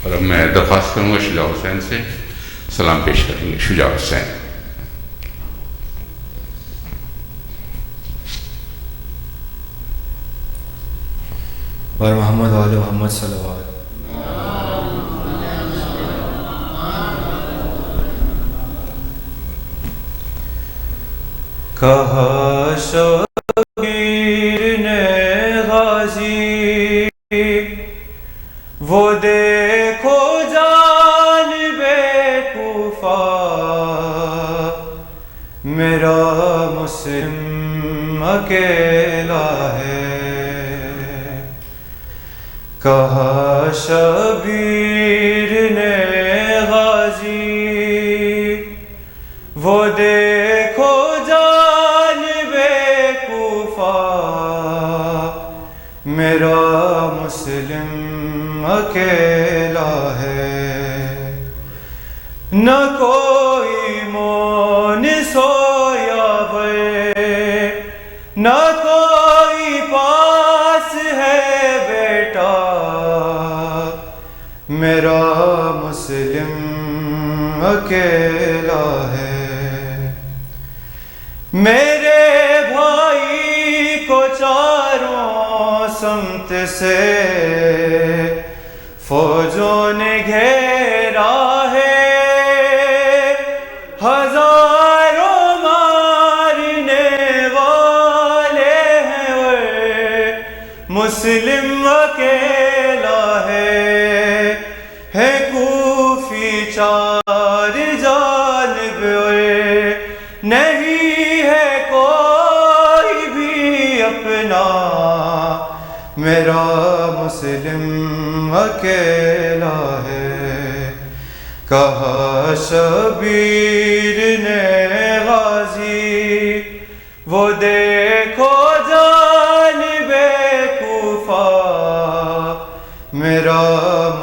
اور اب میں درخواست کروں گا شجاع حسین سے سلام پیش کریں گے. شجاع حسین. اور محمد وآل محمد صلوات. کہا شبیر نے غازی وہ دیکھو جانب کوفہ میرا مسلم اکیلا ہے. کہا شبیر نے غازی وہ دیکھو جانب کوفہ میرا مسلم اکیلا ہے. نہ کوئی مونس ہو یا بے نہ کوئی پاس ہے بیٹا میرا مسلم اکیلا ہے. میرے بھائی کو چاروں سمت سے فوجوں نے گھیرا ہے. ہزاروں مارنے والے ہیں مسلم اکیلا ہے کوفی چار جانب نہیں ہے کوئی بھی اپنا میرا مسلم اکیلا ہے. کہا شبیر نے غازی وہ دیکھو جانب کوفہ میرا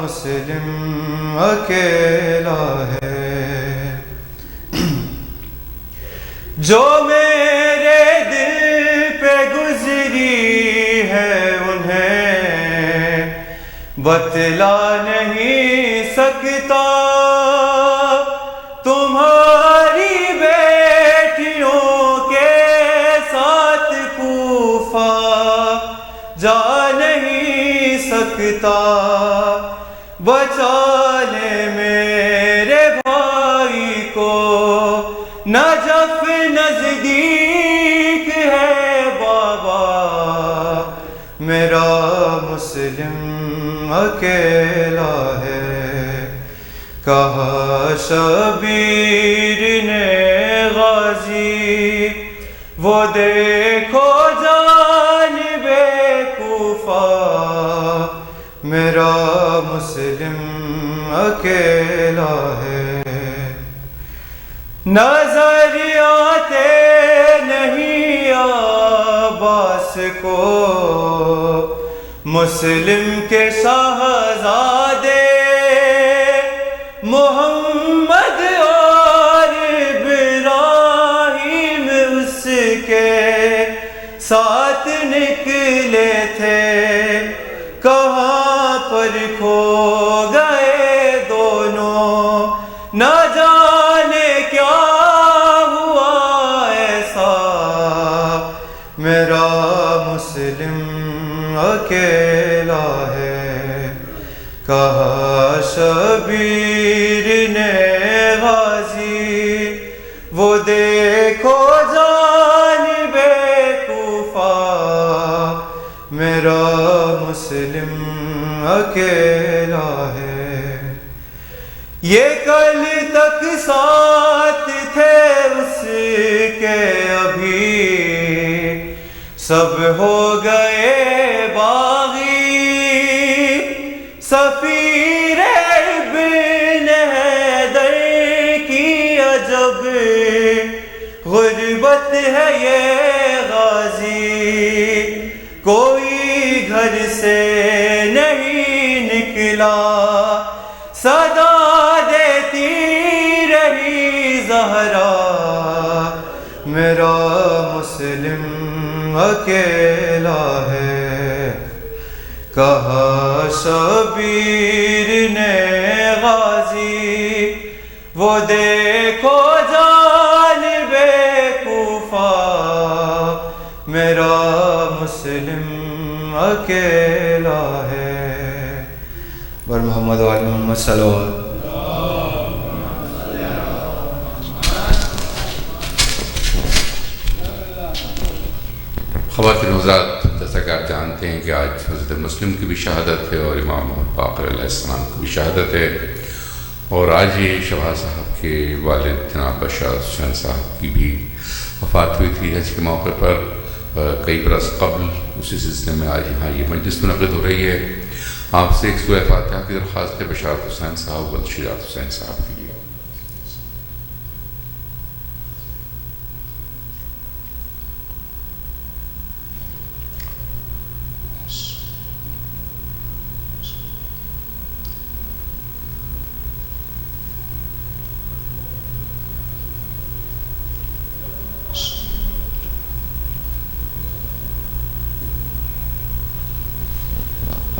مسلم اکیلا ہے. جو میرے دل پہ گزری ہے انہیں بتلا نہیں سکتا. تمہاری بیٹیوں کے ساتھ کوفہ جا نہیں سکتا. بچا لے میرے بھائی کو نجف نزدیک ہے بابا میرا مسلم اکیلا ہے. کہا شبیر نے غازی وہ دیکھو جانب کوفہ میرا مسلم اکیلا ہے. نظر آتے نہیں عباس کو مسلم کے شہزادے محمد اور ابراہیم اس کے ساتھ نکلے تھے. کہاں پر کھو گئے دونوں نہ جانے کیا ہوا ایسا میرا مسلم اکیلا ہے. کہا شبیر نے غازی وہ دیکھو جانب کوفہ میرا مسلم اکیلا ہے. یہ کل تک ساتھ تھے اس کے ابھی سب ہو گئے باغی. سفیر ابن حیدر کی عجب غربت ہے یہ غازی. کوئی گھر سے نہیں نکلا صدا دیتی رہی زہرا میرا مسلم اکیلا ہے. کہا شبیر نے غازی وہ دیکھو جانب کوفہ میرا مسلم اکیلا ہے۔ بر محمد و آل محمد صلوات۔ خواتین حضرات، جیسا کہ آپ جانتے ہیں کہ آج حضرت مسلم کی بھی شہادت ہے اور امام باقر علیہ السلام کی بھی شہادت ہے، اور آج ہی شہباز صاحب کے والد جناب بشار حسین صاحب کی بھی وفات ہوئی تھی حج کے موقع پر کئی برس قبل۔ اسی سلسلے میں آج یہاں یہ مجلس منعقد ہو رہی ہے۔ آپ سے ایک سورہ فاتحہ کی درخواست ہے بشار حسین صاحب و شجاعت حسین صاحب کے لیے۔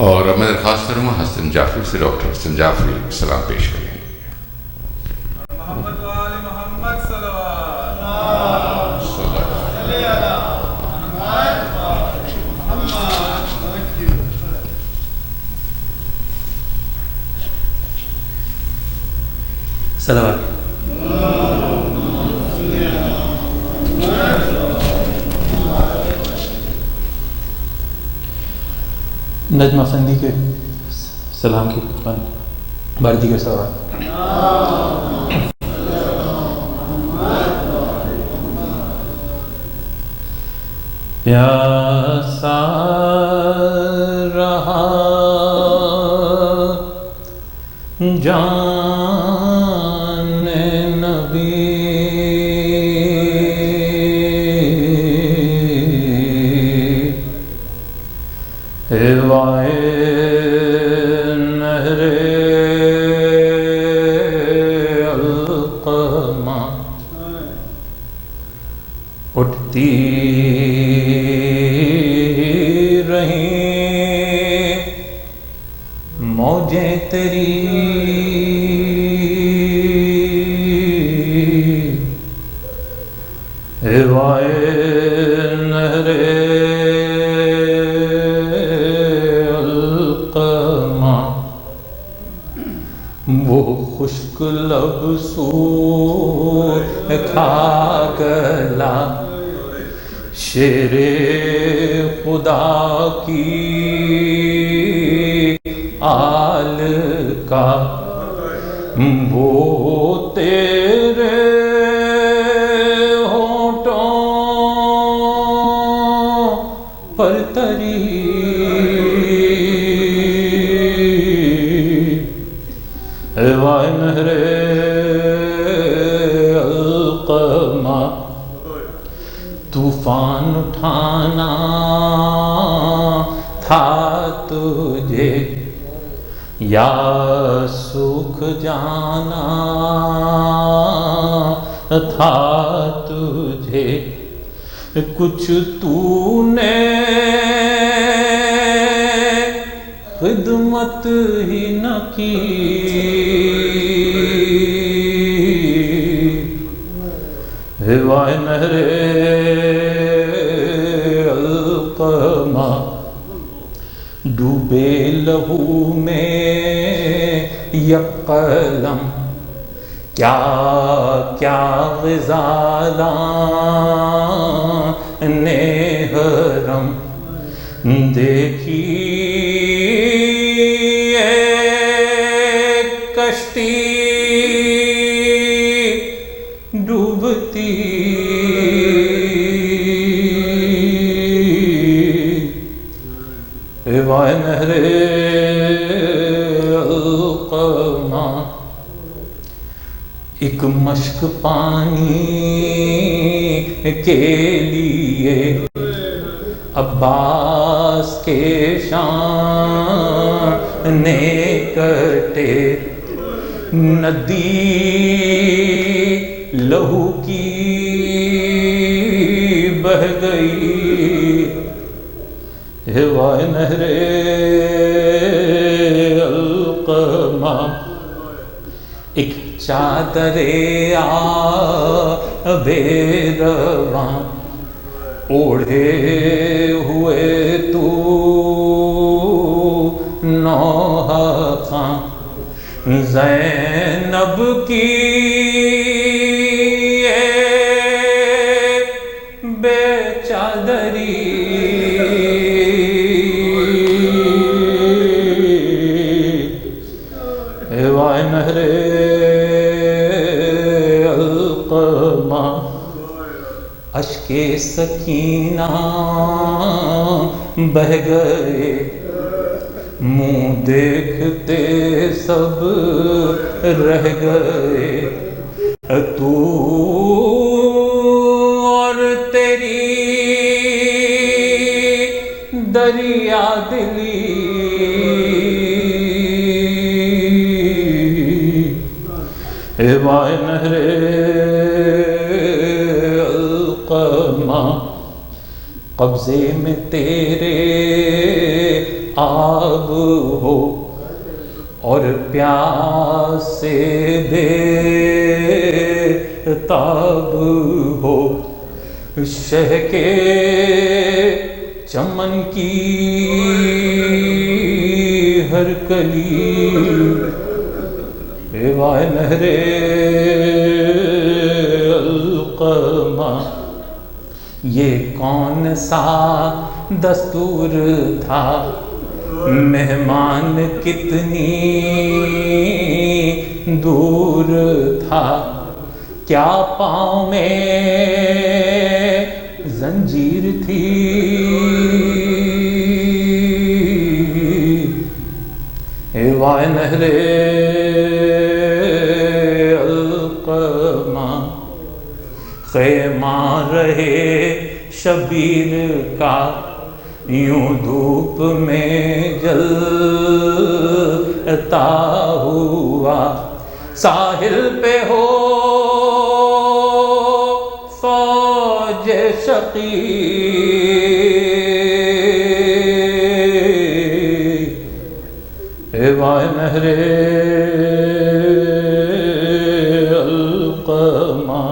اور اب میں درخواست کروں گا حسن جعفری سے، ڈاکٹر حسن جعفری سلام پیش کریں۔ محمد و آل محمد صلوات۔ صلوات۔ نجم افندی کے سلام کی باردی کے سوال۔ پیاسا رہا جان نبی ہوائے نہر القمہ اٹھتی رہیں موجیں تیری ہوائے نہر وہ خشک لب سور کھا گلا شیر خدا کی آل کا وہ تیرے ہونٹوں پر تری ہوائے نہر القمہ طوفان اٹھانا تھا تجھے یا سوکھ جانا تھا تجھے کچھ تو نے خدمت ہی نہ کی ہوائے نہر القمہ ڈوبے لہو میں یک قلم کیا کیا غزالان نے حرم دیکھی کشتی ڈوبتی ہوائے نہر القمہ ایک مشک پانی کے لیے عباس کے شان نے کٹے ندی لہو کی بہ گئی ہوائے نہر القمہ ایک چادر آب رواں اوڑھے ہوئے تو نوحہ زینب کی بے چادری ہوائے نہر القمہ اشک سکینہ بہہ گئے منہ دیکھتے سب رہ گئے تو اور تیری دریا دلی ہوائے نہر القمہ قبضے میں تیرے آب ہو اور پیاس سے بے تاب ہو شہ کے چمن کی ہر کلی ہوائے نہر القمہ یہ کون سا دستور تھا مہمان کتنی دور تھا کیا پاؤں میں زنجیر تھی ہوائے نہر القمہ خیمہ رہے شبیر کا یوں دھوپ میں جلتا ہوا ساحل پہ ہو فوج شقی ہوائے نہر القمہ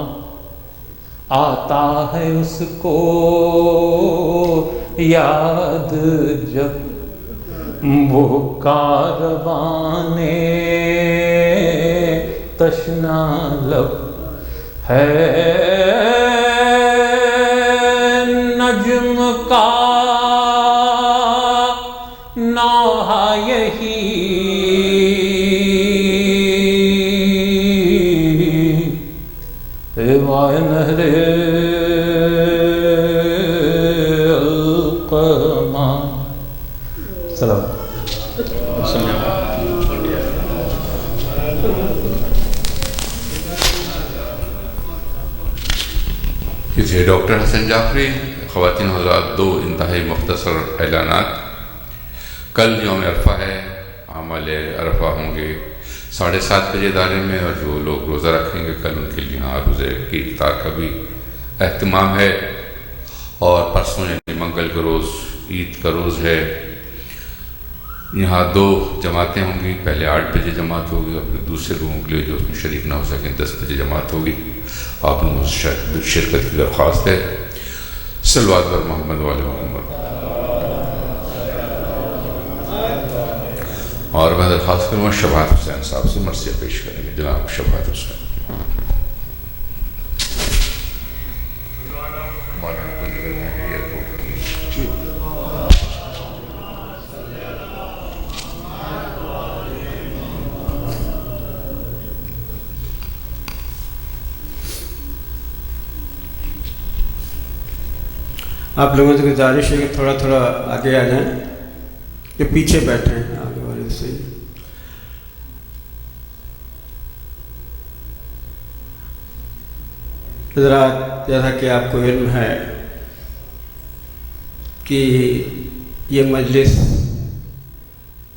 آتا ہے اس کو یاد جب وہ کارواں تشنا لب ہے نجم کا نوحہ یہی ہوائے نہر القمہ سلام کسی ڈاکٹر حسن جعفری خواتین حضرات دو انتہائی مختصر اعلانات کل یوم عرفہ ہے اعمال عرفہ ہوں گے 7:30 بجے دارے میں اور جو لوگ روزہ رکھیں گے کل ان کے لیے یہاں روزے کی افطار کا بھی اہتمام ہے اور پرسوں یعنی منگل کا روز عید کا روز ہے یہاں 2 جماعتیں ہوں گی پہلے 8 بجے جماعت ہوگی اور پھر دوسرے لوگوں کے لیے جو اس میں شریک نہ ہو سکیں 10 بجے جماعت ہوگی آپ لوگوں سے شرکت کی درخواست ہے صلوات بر محمد والے محمد اور میں درخواست کروں گا شفاعت حسین صاحب سے مرثیہ پیش کریں گے جناب شفاعت حسین آپ لوگوں سے گزارش ہے کہ تھوڑا تھوڑا آگے آ جائیں کہ پیچھے بیٹھے ہیں آگے والے سے حضرات جیسا کہ آپ کو علم ہے کہ یہ مجلس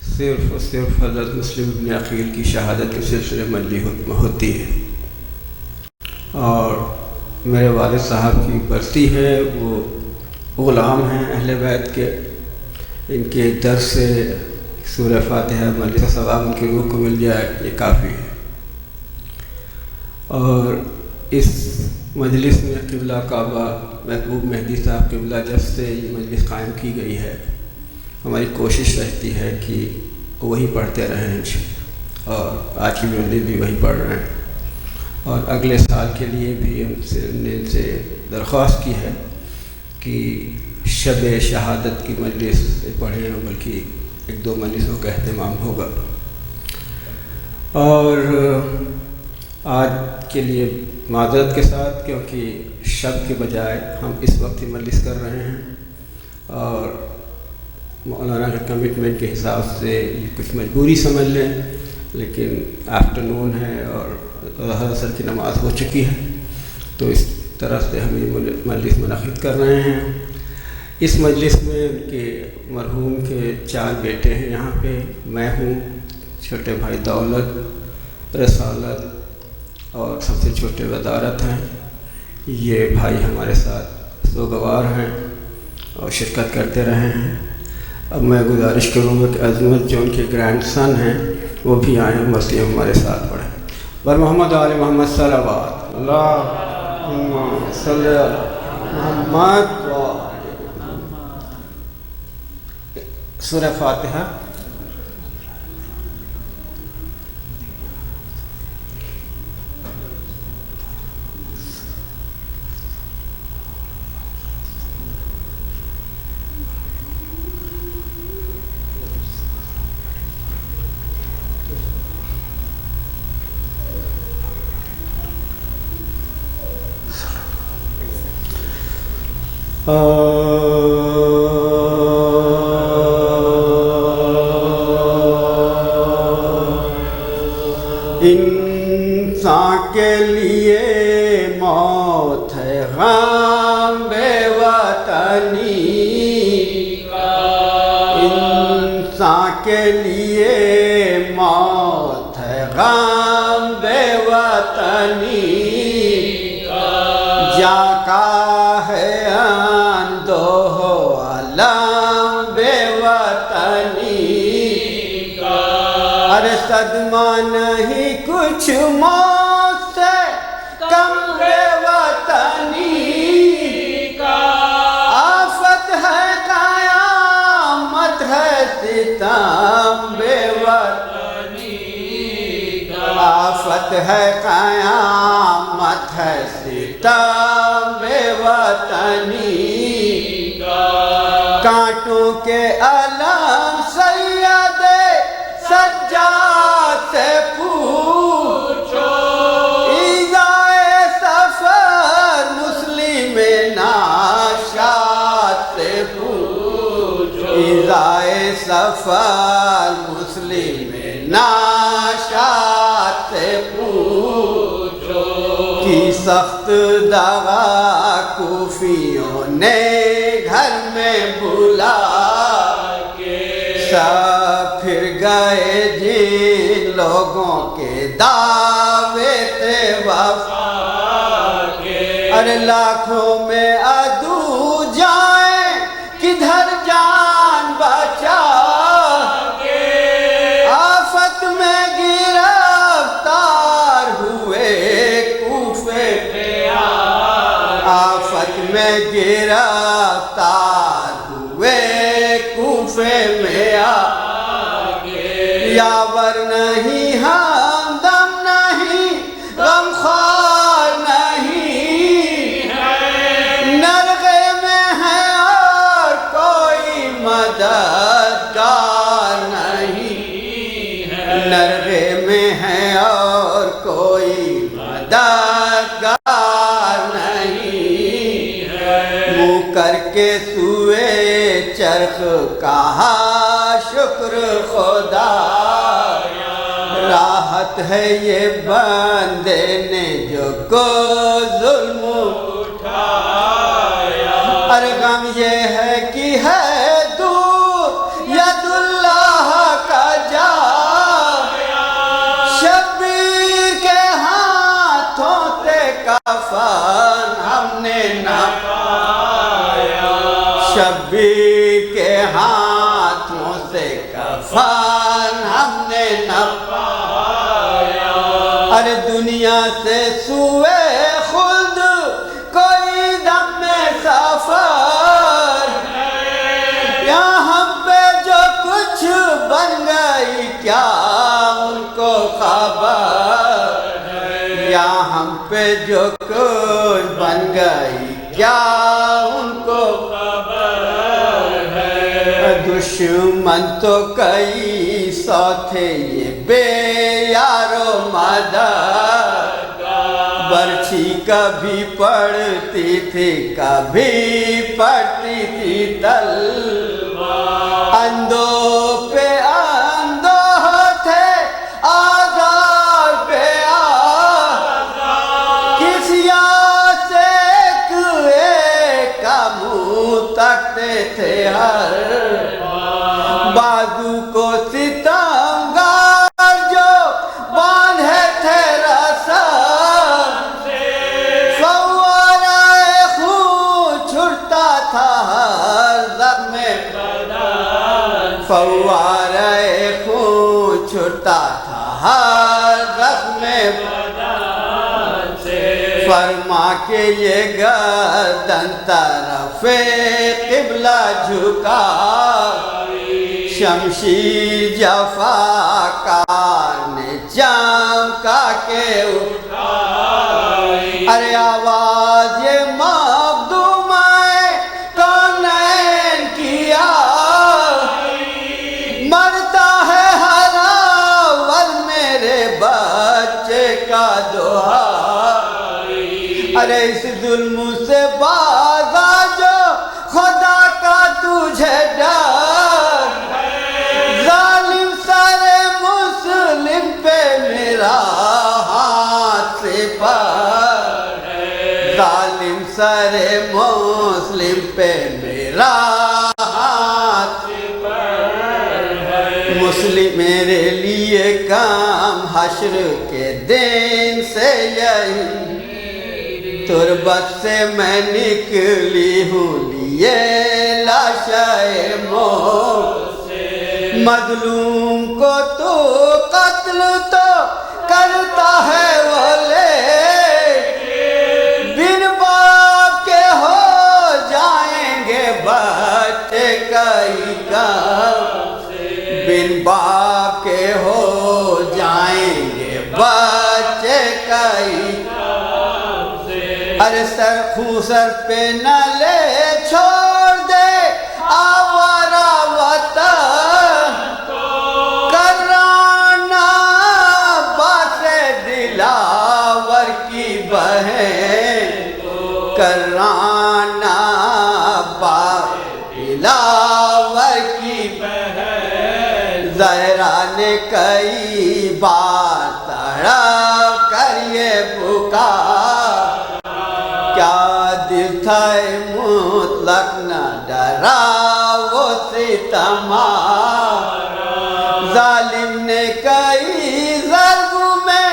صرف اور صرف حضرت مسلم ابن عقیل کی شہادت کے سلسلے مجلس ہوتی ہے اور میرے والد صاحب کی برسی ہے وہ غلام ہیں اہل بیت کے ان کے در سے سورہ فاتحہ مجلس کا ثواب ان کی روح کو مل جائے، یہ کافی ہے۔ اور اس مجلس میں قبلہ کعبہ محبوب مہدی صاحب قبلہ جب سے یہ مجلس قائم کی گئی ہے، ہماری کوشش رہتی ہے کہ وہی پڑھتے رہیں، اور آج کی مجلس بھی وہی پڑھ رہے ہیں، اور اگلے سال کے لیے بھی ہم نے ان سے درخواست کی ہے کہ شب شہادت کی مجلس پڑھیں، بلکہ 1-2 مجلسوں کا اہتمام ہوگا۔ اور آج کے لیے معذرت کے ساتھ، کیونکہ شب کے بجائے ہم اس وقت ہی مجلس کر رہے ہیں، اور مولانا کے کمٹمنٹ کے حساب سے یہ کچھ مجبوری سمجھ لیں، لیکن آفٹرنون ہے اور ظہر عصر کی نماز ہو چکی ہے، تو اس طرح سے ہم یہ مجلس منعقد کر رہے ہیں۔ اس مجلس میں ان کے مرحوم کے 4 بیٹے ہیں یہاں پہ، میں ہوں، چھوٹے بھائی دولت، رسالت اور سب سے چھوٹے ودارت ہیں۔ یہ بھائی ہمارے ساتھ سوگوار ہیں اور شرکت کرتے رہے ہیں۔ اب میں گزارش کروں گا کہ عظمت جو ان کے گرینڈ سن ہیں وہ بھی آئیں، مسیح ہمارے ساتھ پڑھیں۔ بر محمد و آل محمد صلوات، اللہم صلی علی محمد و سورہ فاتحہ۔ انسان کے لیے موت ہے غم بے وطنی کا، انسان کے لیے موت ہے غم بے وطنی کا، جا کا ہے اندوہ علم بے وطنی کا، ارے صدمہ نہیں کچھ موت سے کم بے وطنی کا، آفت ہے قیامت ہے ستم بے وطنی کا، آفت ہے قیامت ہے ستم بے وطنی کا، کانٹوں کے علم سید سجاد سے پوچھو، ایذائے سفر مسلم ناشاد سے پوچھو، ایذائے سفر مسلم ناشاد سے پوچھو، کی سخت دغا کوفیوں نے گھر میں بلا کے، سب پھر گئے جن لوگوں کے دعوے تھے وفا کے، ارے لاکھوں میں عدو جائیں کدھر جان بچا کے، آفت میں گرفتار ہوئے کوفے پہ، آفت میں گرفتار ہوئے کوفے میں یاور نہیں ہمدم نہیں غمخوار نہیں ہے، نرغے میں ہے اور کوئی مددگار نہیں ہے، نرغے میں ہے اور کوئی مددگار نہیں ہے، منہ کر کے سوئے چرخ کہا شکر خدا، راحت ہے یہ بندے نے جو کو ظلم اٹھایا، ارے غم یہ ہے کہ ہے دور ید اللہ کا جا، شبیر کے ہاتھوں سے کفن ہم نے نہ پایا، شبیر کے ہاتھ عرفان ہم نے نہ پایا، ارے دنیا سے سوئے خود کوئی دم میں سفر، یہاں ہم پہ جو کچھ بن گئی کیا ان کو خبر، یہاں ہم پہ جو کچھ بن گئی کیا ان کو خبر ہے، دشمن تو کئی سو تھے یہ بے یارو مدد، برچھی کبھی پڑتی تھی کبھی پڑتی تھی تلوار، اندھوں پہ اندھوں تھے آزار پہ آزار، کسیا سے ایک کا منہ تکتے تھے ہر بازو کو ستمگار جو باندھے تھے رسن، فوارہ خون چھڑتا تھا ہر زخم بدن، فوارہ خون چھڑتا تھا ہر زخم بدن سے، فرما کے یہ گردن طرف قبلہ جھکا، شمشیر جفاکار نے چمکا کے اٹھائی، ارے آواز یہ مخدومۂ کونین کی مرتا ہے ہر اول میرے بچے کا دہائی، ارے اس ظلم سے باز آ جو خدا کا تجھے ڈر، ظالم سر مسلم پہ میرا ہاتھ سے پر ہے، ظالم سر مسلم پہ میرا ہاتھ سے پر ہے، مسلم میرے لیے کام حشر کے دن سے یہی، تربت سے میں نکلی ہوں لیے لاشائے موت، مظلوم کو تو قتل تو کرتا ہے وہ لے، بن باپ کے ہو جائیں گے بچے کئی کام، بن باپ کے ہو جائیں گے بچے کئی کام، ارے سر خوسر پہ نہ لے چھوڑ دے آوارہ وطن، کرانا باس دلاور کی بہن، کرانا باس دلاور کی بہن، زہرا نے کئی بار تڑپ کر یہ پکار، کیا دل تھا مطلق نہ ڈرا وہ ستمار، ظالم نے کئی ضرب میں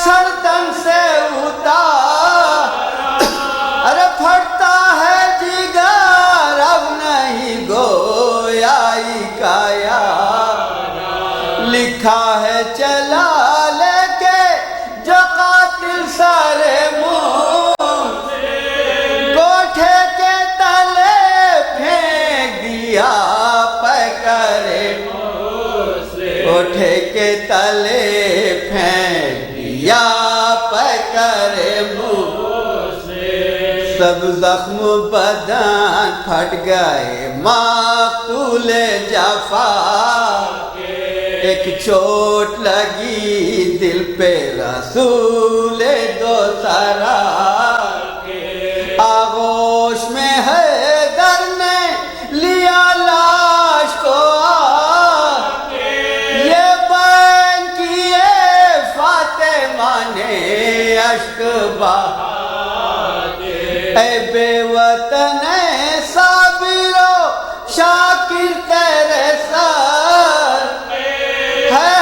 سرتن سے اتار، ارے پھٹتا ہے جگر اب نہیں گویائی کا یار، لکھا ہے چلا لے کے جو قاتل سارے کوٹھے کے تلے پھینک دیا پہ کرے، کوٹھے کے تلے پھینک دیا پہ کرے سب زخم بدن پھٹ گئے مقتول جفا، ایک چوٹ لگی دل پہ رسول دو سرا، آغوش میں حیدر نے لیا لاش کو، یہ بین کیے فاطمہ نے اشک بہا، اے بے وطن صابر و شاکر تیرے سر، ہے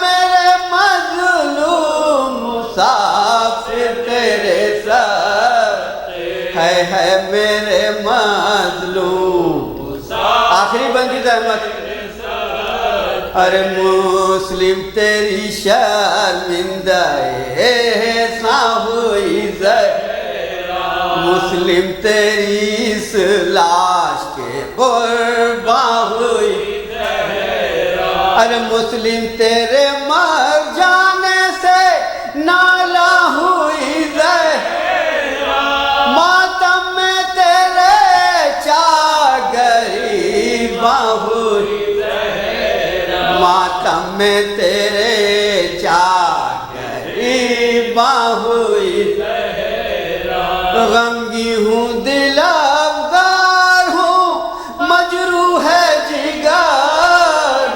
میرے مظلوم مسافر تیرے سر، ہے میرے مظلوم، آخری بندی احمد، ارے مسلم تیری شرمندہ ایسا ہوئی زہرا، مسلم تیری اس لاش کے قرباں ہوئی زہرا، ارے مسلم تیرے مر جانے سے نالا ہوئی زہرا، ماتم میں تیرے چاغریباں ہوئی، ماتم میں تیرے چاغریباں ہوئی، غمگی ہوں دل افگار ہوں مجروح ہے جگر،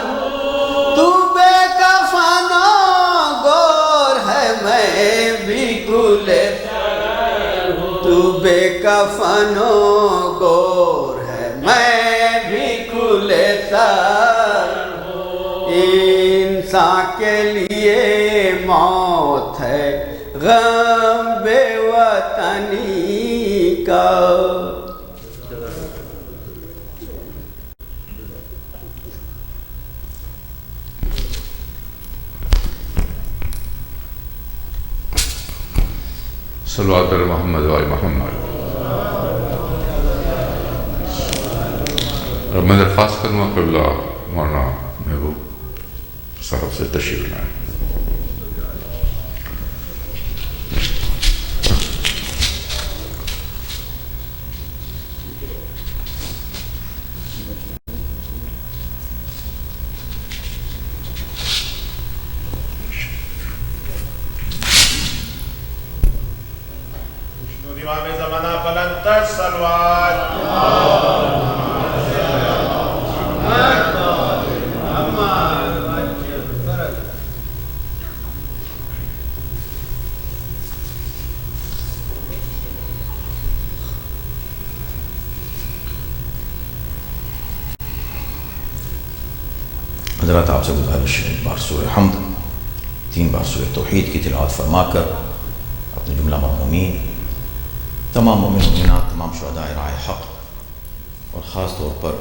تو بے کفن و گور ہے میں بھی کھلے سر، تو بے کفن و گور ہے میں بھی کھلے سر، انسان کے لیے موت ہے غم بے وطنی کا۔ صلوات علی محمد و آل محمد۔ اور میں درخواست کروں کہ اللہ مولانا محبوب صاحب سے تشریف لائیں۔ امام زمانہ بلند تر صلوات۔ حضرات آپ سے گزارش ہے، ایک بار سورہ حمد، 3 بار سورہ توحید کی تلاوت فرما کر اپنے جملہ مرحومین، تمام مومن مومنات، تمام شہداء راہ حق اور خاص طور پر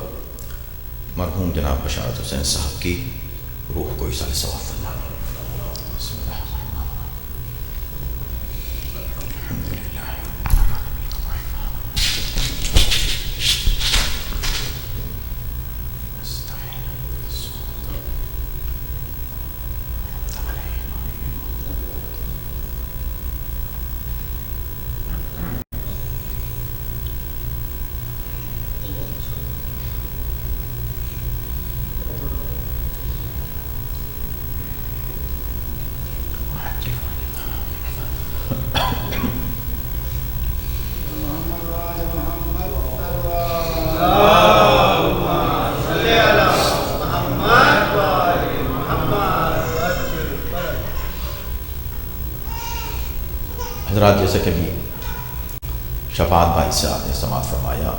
مرحوم جناب بشارت حسین صاحب کی روح کو ایصال ثواب فرما۔ بسم اللہ الرحمن الرحیم۔ الحمدللہ حضرات، جیسا کہ بھی شفاعت بھائی سے آپ نے سماعت فرمایا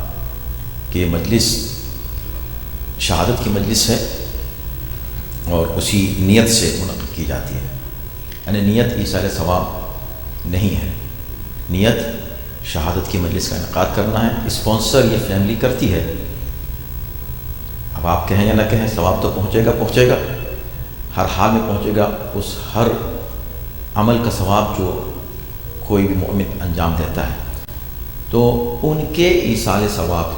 کہ یہ مجلس شہادت کی مجلس ہے اور اسی نیت سے منعقد کی جاتی ہے، یعنی نیت ایصال ثواب نہیں ہے، نیت شہادت کی مجلس کا انعقاد کرنا ہے۔ اسپانسر یہ فیملی کرتی ہے، اب آپ کہیں یا نہ کہیں ثواب تو پہنچے گا، ہر حال میں پہنچے گا۔ اس ہر عمل کا ثواب جو کوئی بھی مومن انجام دیتا ہے تو ان کے ایصال ثواب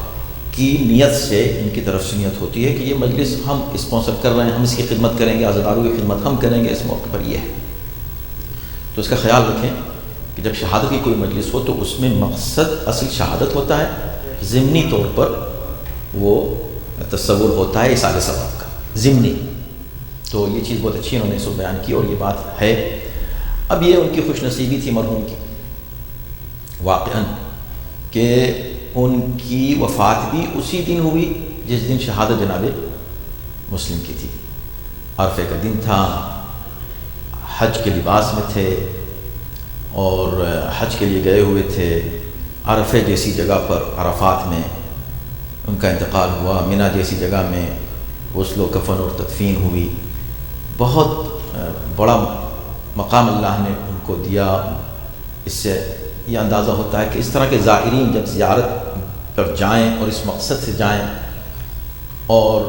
کی نیت سے ان کی طرف سے نیت ہوتی ہے کہ یہ مجلس ہم اسپانسر کر رہے ہیں، ہم اس کی خدمت کریں گے، عزاداروں کی خدمت ہم کریں گے، اس موقع پر یہ ہے۔ تو اس کا خیال رکھیں کہ جب شہادت کی کوئی مجلس ہو تو اس میں مقصد اصل شہادت ہوتا ہے، ضمنی طور پر وہ تصور ہوتا ہے ایصال ثواب کا، ضمنی۔ تو یہ چیز بہت اچھی انہوں نے اس کو بیان کی اور یہ بات ہے۔ اب یہ ان کی خوش نصیبی تھی مرحوم کی واقعاً کہ ان کی وفات بھی اسی دن ہوئی جس دن شہادت جناب مسلم کی تھی۔ عرفے کا دن تھا، حج کے لباس میں تھے اور حج کے لیے گئے ہوئے تھے۔ عرفے جیسی جگہ پر عرفات میں ان کا انتقال ہوا، منی جیسی جگہ میں غسل و کفن اور تدفین ہوئی۔ بہت بڑا مقام اللہ نے ان کو دیا۔ اس سے یہ اندازہ ہوتا ہے کہ اس طرح کے زائرین جب زیارت پر جائیں اور اس مقصد سے جائیں اور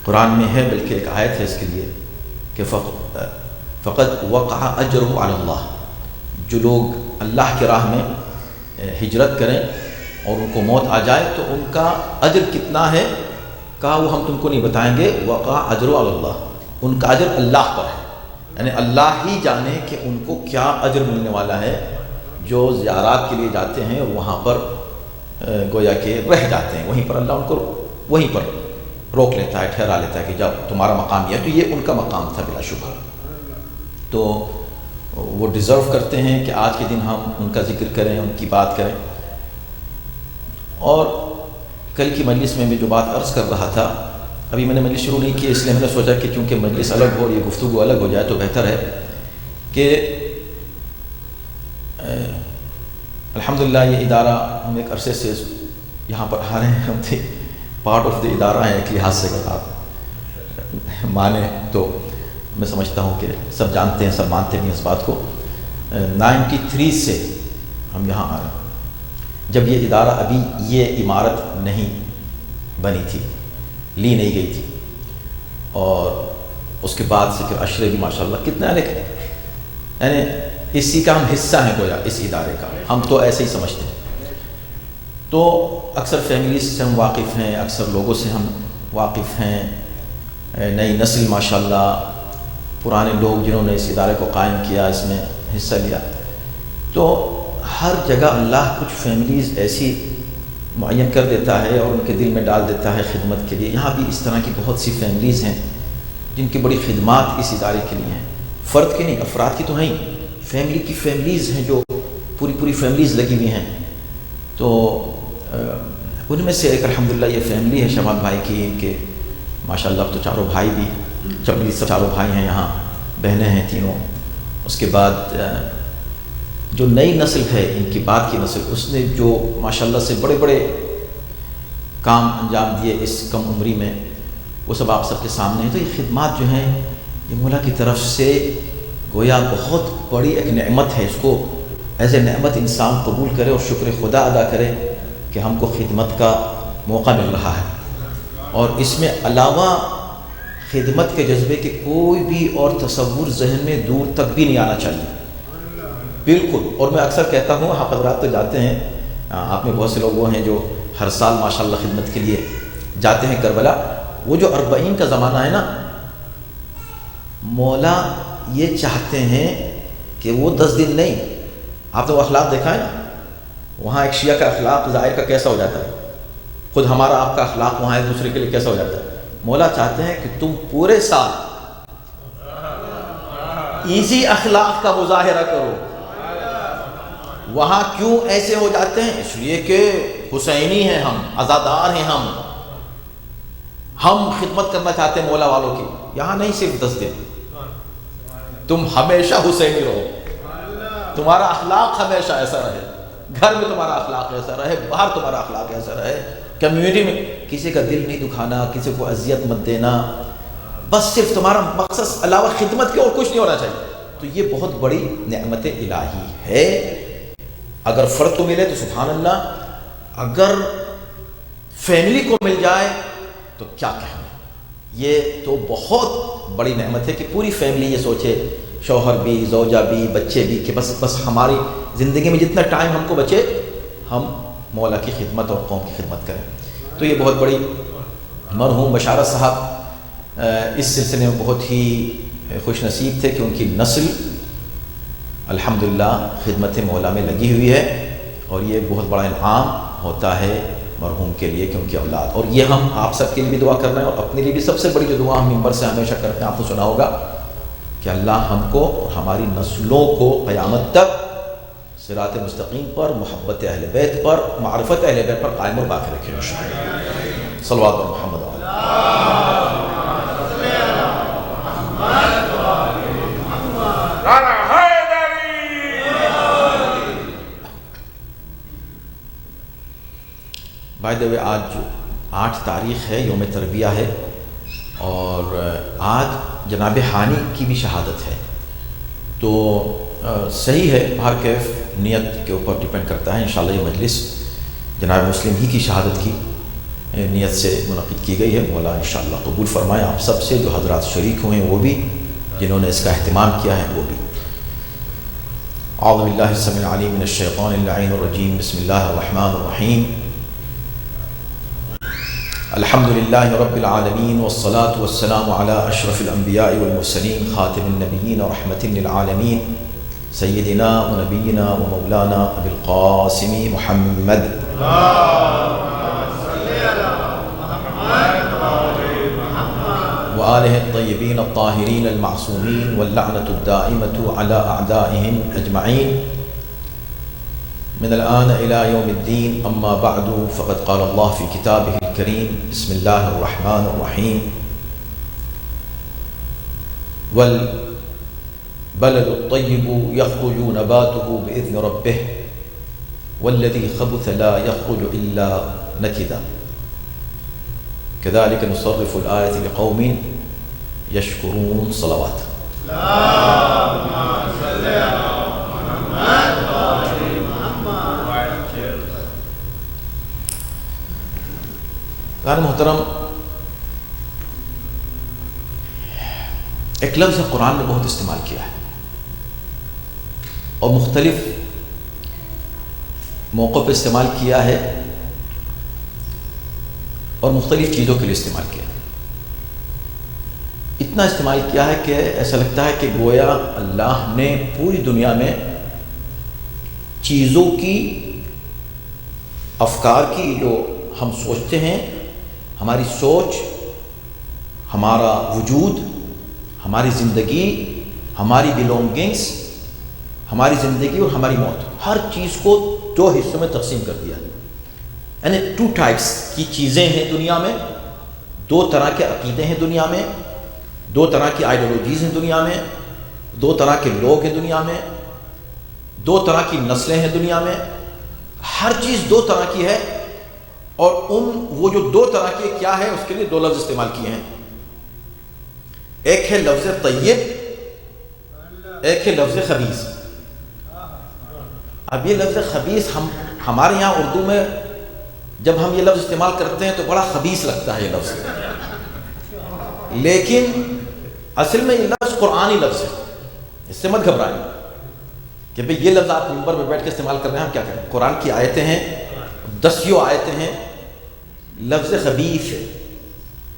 قرآن میں ہے، بلکہ ایک آیت ہے اس کے لیے کہ فقط وقع اجرہ علی اللہ، جو لوگ اللہ کی راہ میں ہجرت کریں اور ان کو موت آ جائے تو ان کا اجر کتنا ہے، کہا وہ ہم تم کو نہیں بتائیں گے، وقع اجرہ علی اللہ، ان کا اجر اللہ پر ہے، یعنی اللہ ہی جانے کہ ان کو کیا اجر ملنے والا ہے جو زیارات کے لیے جاتے ہیں اور وہاں پر گویا کہ رہ جاتے ہیں، وہیں پر اللہ ان کو وہیں پر روک لیتا ہے، ٹھہرا لیتا ہے کہ جب تمہارا مقام یہ ہے، تو یہ ان کا مقام تھا بلا شبہ۔ تو وہ ڈیزرو کرتے ہیں کہ آج کے دن ہم ان کا ذکر کریں، ان کی بات کریں۔ اور کل کی مجلس میں بھی جو بات عرض کر رہا تھا، ابھی میں نے مجلس شروع نہیں کی، اس لیے میں نے سوچا کہ چونکہ مجلس الگ ہو اور یہ گفتگو الگ ہو جائے تو بہتر ہے کہ الحمدللہ یہ ادارہ ہم ایک عرصے سے یہاں پر آ رہے ہیں، ہم تھے پارٹ آف دی ادارہ ہیں ایک لحاظ سے، اگر آپ مانیں تو میں سمجھتا ہوں کہ سب جانتے ہیں، سب مانتے بھی ہیں اس بات کو۔ 93 سے ہم یہاں آ رہے ہیں، جب یہ ادارہ ابھی یہ عمارت نہیں بنی تھی، لی نہیں گئی تھی، اور اس کے بعد سے پھر عشرے بھی ماشاءاللہ کتنا یعنی اسی کا ہم حصہ ہیں گویا، اس ادارے کا، ہم تو ایسے ہی سمجھتے ہیں۔ تو اکثر فیملیز سے ہم واقف ہیں، اکثر لوگوں سے ہم واقف ہیں، نئی نسل ماشاءاللہ، پرانے لوگ جنہوں نے اس ادارے کو قائم کیا، اس میں حصہ لیا، تو ہر جگہ اللہ کچھ فیملیز ایسی معین کر دیتا ہے اور ان کے دل میں ڈال دیتا ہے خدمت کے لیے۔ یہاں بھی اس طرح کی بہت سی فیملیز ہیں جن کی بڑی خدمات اس ادارے کے لیے ہیں، فرد کی نہیں، افراد کی تو ہیں ہی، فیملی کی فیملیز ہیں جو پوری فیملیز لگی ہوئی ہیں۔ تو ان میں سے ایک الحمدللہ یہ فیملی ہے شمال بھائی کی، کہ ماشاءاللہ اب تو چاروں بھائی بھی چاروں بھائی ہیں یہاں، بہنیں ہیں تینوں۔ اس کے بعد جو نئی نسل ہے، ان کی بعد کی نسل، اس نے جو ماشاءاللہ سے بڑے بڑے کام انجام دیے اس کم عمری میں، وہ سب آپ سب کے سامنے ہیں۔ تو یہ خدمات جو ہیں یہ مولا کی طرف سے گویا بہت بڑی ایک نعمت ہے، اس کو ایز اے نعمت انسان قبول کرے اور شکر خدا ادا کرے کہ ہم کو خدمت کا موقع مل رہا ہے، اور اس میں علاوہ خدمت کے جذبے کے کوئی بھی اور تصور ذہن میں دور تک بھی نہیں آنا چاہیے، بالکل۔ اور میں اکثر کہتا ہوں، آپ حضرات تو جاتے ہیں، آپ میں بہت سے لوگ وہ ہیں جو ہر سال ماشاءاللہ خدمت کے لیے جاتے ہیں کربلا۔ وہ جو 40 کا زمانہ ہے نا، مولا یہ چاہتے ہیں کہ وہ 10 دن نہیں، آپ نے وہ اخلاق دیکھا ہے نا، وہاں ایک شیعہ کا اخلاق ظاہر کا کیسا ہو جاتا ہے، خود ہمارا آپ کا اخلاق وہاں ایک دوسرے کے لیے کیسا ہو جاتا ہے۔ مولا چاہتے ہیں کہ تم پورے سال ایزی اخلاق کا مظاہرہ کرو۔ وہاں کیوں ایسے ہو جاتے ہیں؟ اس لیے کہ حسینی ہیں ہم، عزادار ہیں ہم خدمت کرنا چاہتے ہیں مولا والوں کی۔ یہاں نہیں صرف 10 دن، تم ہمیشہ حسینی رہو، تمہارا اخلاق ہمیشہ ایسا رہے، گھر میں تمہارا اخلاق ایسا رہے، باہر تمہارا اخلاق ایسا رہے، کمیونٹی میں کسی کا دل نہیں دکھانا، کسی کو اذیت مت دینا، بس صرف تمہارا مقصد علاوہ خدمت کے اور کچھ نہیں ہونا چاہیے۔ تو یہ بہت بڑی نعمت الہی ہے، اگر فرد کو ملے تو سبحان اللہ، اگر فیملی کو مل جائے تو کیا کہیں، یہ تو بہت بڑی نعمت ہے کہ پوری فیملی یہ سوچے، شوہر بھی، زوجہ بھی، بچے بھی، کہ بس ہماری زندگی میں جتنا ٹائم ہم کو بچے ہم مولا کی خدمت اور قوم کی خدمت کریں۔ تو یہ بہت بڑی، مرحوم بشارت صاحب اس سلسلے میں بہت ہی خوش نصیب تھے کہ ان کی نسل الحمدللہ خدمت مولا میں لگی ہوئی ہے، اور یہ بہت بڑا انعام ہوتا ہے مرحوم کے لیے کہ ان کی اولاد۔ اور یہ ہم آپ سب کے لیے بھی دعا کر رہے ہیں، اور اپنے لیے بھی سب سے بڑی جو دعا ہم ممبر سے ہمیشہ کرتے ہیں، آپ نے سنا ہوگا کہ اللہ ہم کو اور ہماری نسلوں کو قیامت تک صراط مستقیم پر، محبت اہل بیت پر، معرفت اہل بیت پر قائم اور باقی رکھے انشاءاللہ۔ صلوات محمد بائی دا وے، آج 8 تاریخ ہے، یوم تربیہ ہے، اور آج جناب حانی کی بھی شہادت ہے۔ تو صحیح ہے، ہر کیف نیت کے اوپر ڈیپینڈ کرتا ہے۔ انشاءاللہ یہ مجلس جناب مسلم ہی کی شہادت کی نیت سے منعقد کی گئی ہے، مولا انشاءاللہ قبول فرمائے آپ سب سے، جو حضرات شریک ہوئے ہیں وہ بھی، جنہوں نے اس کا اہتمام کیا ہے وہ بھی۔ اعوذ باللہ السمیع العلیم من الشیطان اللعین الرجیم، بسم اللہ الرحمن الرحیم، الحمد للہ رب العالمین والصلاة والسلام علی اشرف الانبیاء والمرسلین خاتم النبیین ورحمۃ للعالمین سیدنا و نبینا و مولانا ابی القاسم محمد وآلہ الطیبین الطاہرین المعصومین واللعنۃ الدائمۃ علی اعدائہم اجمعین من الآن إلى يوم الدين، أما بعد فقد قال الله في كتابه الكريم، بسم الله الرحمن الرحيم، والبلد الطيب يخرج نباته بإذن ربه والذي خبث لا يخرج إلا نكدا كذلك نصرف الآية لقوم يشكرون. صلوات. اللهم صل على محمد. محترم، ایک لفظ قرآن نے بہت استعمال کیا ہے اور مختلف موقعوں پہ استعمال کیا ہے اور مختلف چیزوں کے لیے استعمال کیا ہے. اتنا استعمال کیا ہے کہ ایسا لگتا ہے کہ گویا اللہ نے پوری دنیا میں چیزوں کی، افکار کی، جو ہم سوچتے ہیں، ہماری سوچ، ہمارا وجود، ہماری زندگی، ہماری بلونگنگس، ہماری زندگی اور ہماری موت، ہر چیز کو دو حصوں میں تقسیم کر دیا. یعنی 2 ٹائپس کی چیزیں ہیں دنیا میں، 2 طرح کے عقیدے ہیں دنیا میں، 2 طرح کی آئیڈیالوجیز ہیں دنیا میں، 2 طرح کے لوگ ہیں دنیا میں، 2 طرح کی نسلیں ہیں دنیا میں. ہر چیز 2 طرح کی ہے، اور وہ جو 2 طرح کے کیا ہے اس کے لیے 2 لفظ استعمال کیے ہیں. ایک ہے لفظ طیب، ایک ہے لفظ خبیث. اب یہ لفظ خبیث ہمارے یہاں اردو میں جب ہم یہ لفظ استعمال کرتے ہیں تو بڑا خبیث لگتا ہے یہ لفظ، لیکن اصل میں یہ لفظ قرآنی لفظ ہے. اس سے مت گھبرائیں کہ بھئی یہ لفظ آپ منبر پہ بیٹھ کے استعمال کر رہے ہیں. ہم کیا کریں؟ قرآن کی آیتیں ہیں، 10 آیتیں ہیں. لفظ خبیث ہے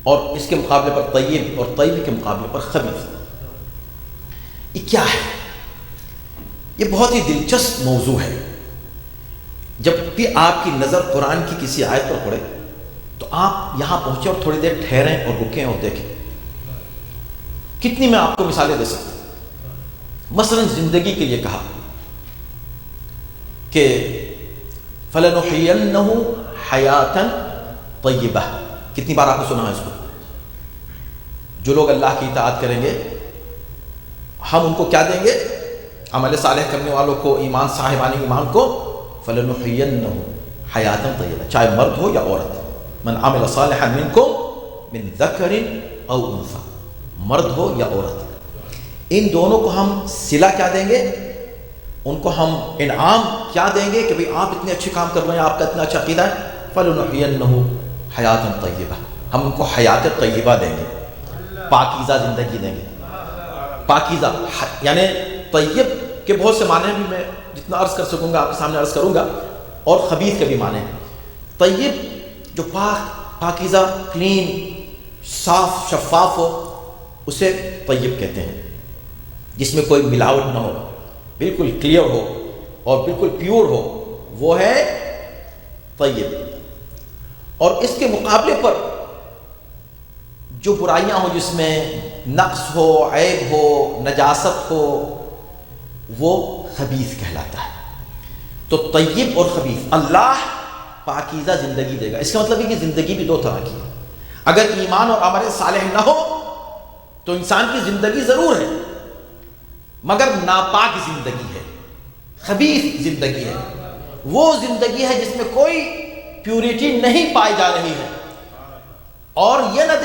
اور اس کے مقابلے پر طیب، اور طیب کے مقابلے پر خبیث. یہ کیا ہے؟ یہ بہت ہی دلچسپ موضوع ہے. جب بھی آپ کی نظر قرآن کی کسی آیت پر پڑے تو آپ یہاں پہنچیں اور تھوڑی دیر ٹھہریں اور رکیں اور دیکھیں. کتنی میں آپ کو مثالیں دے سکتا ہوں. مثلا زندگی کے لیے کہا کہ فَلَنُحْيِيَنَّهُ حَيَاتًا طَيِّبَةً. کتنی بار آپ نے سنا ہے اس کو؟ جو لوگ اللہ کی اطاعت کریں گے ہم ان کو کیا دیں گے؟ عمل صالح کرنے والوں کو، ایمان صاحبان ایمان کو فَلَنُحْيِيَنَّهُ حَيَاتًا طَيِّبَةً، چاہے مرد ہو یا عورت. من عمل صالحا منکم من ذکر او انثى، مرد ہو یا عورت. ان دونوں کو ہم صلہ کیا دیں گے؟ ان کو ہم انعام کیا دیں گے کہ بھئی آپ اتنے اچھے کام کر رہے ہیں، آپ کا اتنا اچھا عقیدہ ہے. فَلَنُحْيِيَنَّهُ حَيَاتًا طَيِّبَةً، ہم ان کو حیات طیبہ دیں گے، پاکیزہ زندگی دیں گے. پاکیزہ یعنی طیب کے بہت سے معنی بھی میں جتنا عرض کر سکوں گا آپ کے سامنے عرض کروں گا، اور خبیث کے بھی معنی. طیب جو پاکیزہ، کلین، صاف، شفاف ہو اسے طیب کہتے ہیں. جس میں کوئی ملاوٹ نہ ہو، بالکل کلیئر ہو اور بالکل پیور ہو، وہ ہے طیب. اور اس کے مقابلے پر جو برائیاں ہوں، جس میں نقص ہو، عیب ہو، نجاست ہو، وہ خبیث کہلاتا ہے. تو طیب اور خبیث. اللہ پاکیزہ زندگی دے گا، اس کا مطلب ہے کہ زندگی بھی 2 طرح کی ہے. اگر ایمان اور عمل صالح نہ ہو تو انسان کی زندگی ضرور ہے مگر ناپاک زندگی ہے، خبیث زندگی ہے. وہ زندگی ہے جس میں کوئی پیوریٹی نہیں پائی جا رہی ہے. اور یہ نہ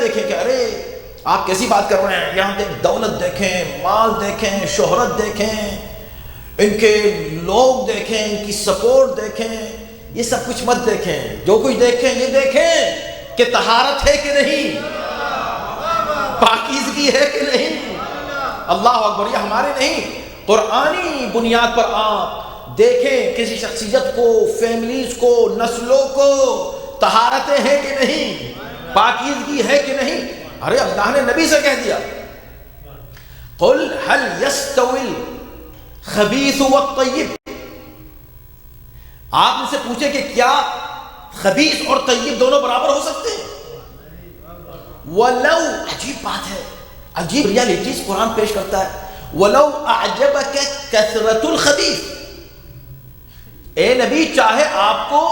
دیکھیں کہ ارے آپ کیسی بات کر رہے ہیں، یہاں دولت دیکھیں، مال دیکھیں، شہرت دیکھیں، ان کے لوگ دیکھیں، ان کی سپورٹ دیکھیں، یہ سب کچھ مت دیکھیں، جو کچھ دیکھیں یہ دیکھیں کہ طہارت ہے کہ نہیں، پاکیزگی ہے کہ نہیں۔ اللہ اکبر، یہ ہمارے نہیں، قرآنی بنیاد پر آپ دیکھیں کسی شخصیت کو، فیملیز کو، نسلوں کو، طہارتیں ہیں کہ نہیں، پاکیزگی ہے کہ نہیں۔ ارے اللہ نے نبی سے کہہ دیا قل هل يستوي الخبيث والطيب، آپ ان سے پوچھیں کہ کیا خبیث اور طیب دونوں برابر ہو سکتے ہیں؟ وَلَوْ، عجیب بات ہے، عجیب ریالٹیز قرآن پیش کرتا ہے، وَلَوْ أَعْجَبَكَ كَثْرَةُ الْخَبِيثِ، اے نبی چاہے آپ کو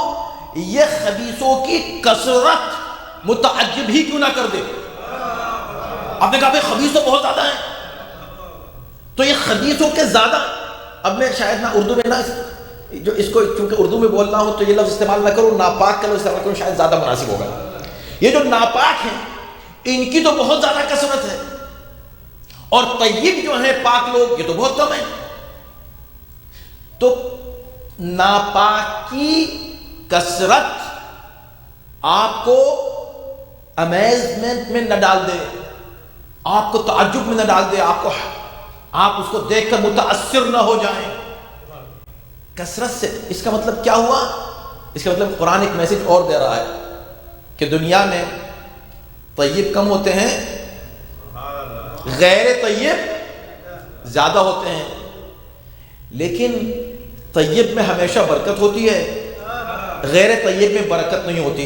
یہ خبیثوں کی کثرت متعجب ہی کیوں نہ کر دے۔ آپ نے کہا بھائی خبیث تو بہت زیادہ ہیں، تو یہ خبیثوں کے زیادہ، اب میں شاید نہ اردو میں نہ جو اس کو چونکہ اردو میں بول رہا ہوں تو یہ لفظ استعمال نہ کروں، ناپاک کا لفظ استعمال کروں شاید زیادہ مناسب ہوگا۔ یہ جو ناپاک ہیں ان کی تو بہت زیادہ کثرت ہے، اور طیب جو ہیں پاک لوگ یہ تو بہت کم ہیں۔ تو ناپاک کی کثرت آپ کو امیزمنٹ میں نہ ڈال دے، آپ کو تعجب میں نہ ڈال دے، آپ اس کو دیکھ کر متاثر نہ ہو جائیں کثرت سے۔ اس کا مطلب کیا ہوا؟ اس کا مطلب قرآن ایک میسج اور دے رہا ہے کہ دنیا میں طیب کم ہوتے ہیں، غیر طیب زیادہ ہوتے ہیں، لیکن طیب میں ہمیشہ برکت ہوتی ہے، غیر طیب میں برکت نہیں ہوتی۔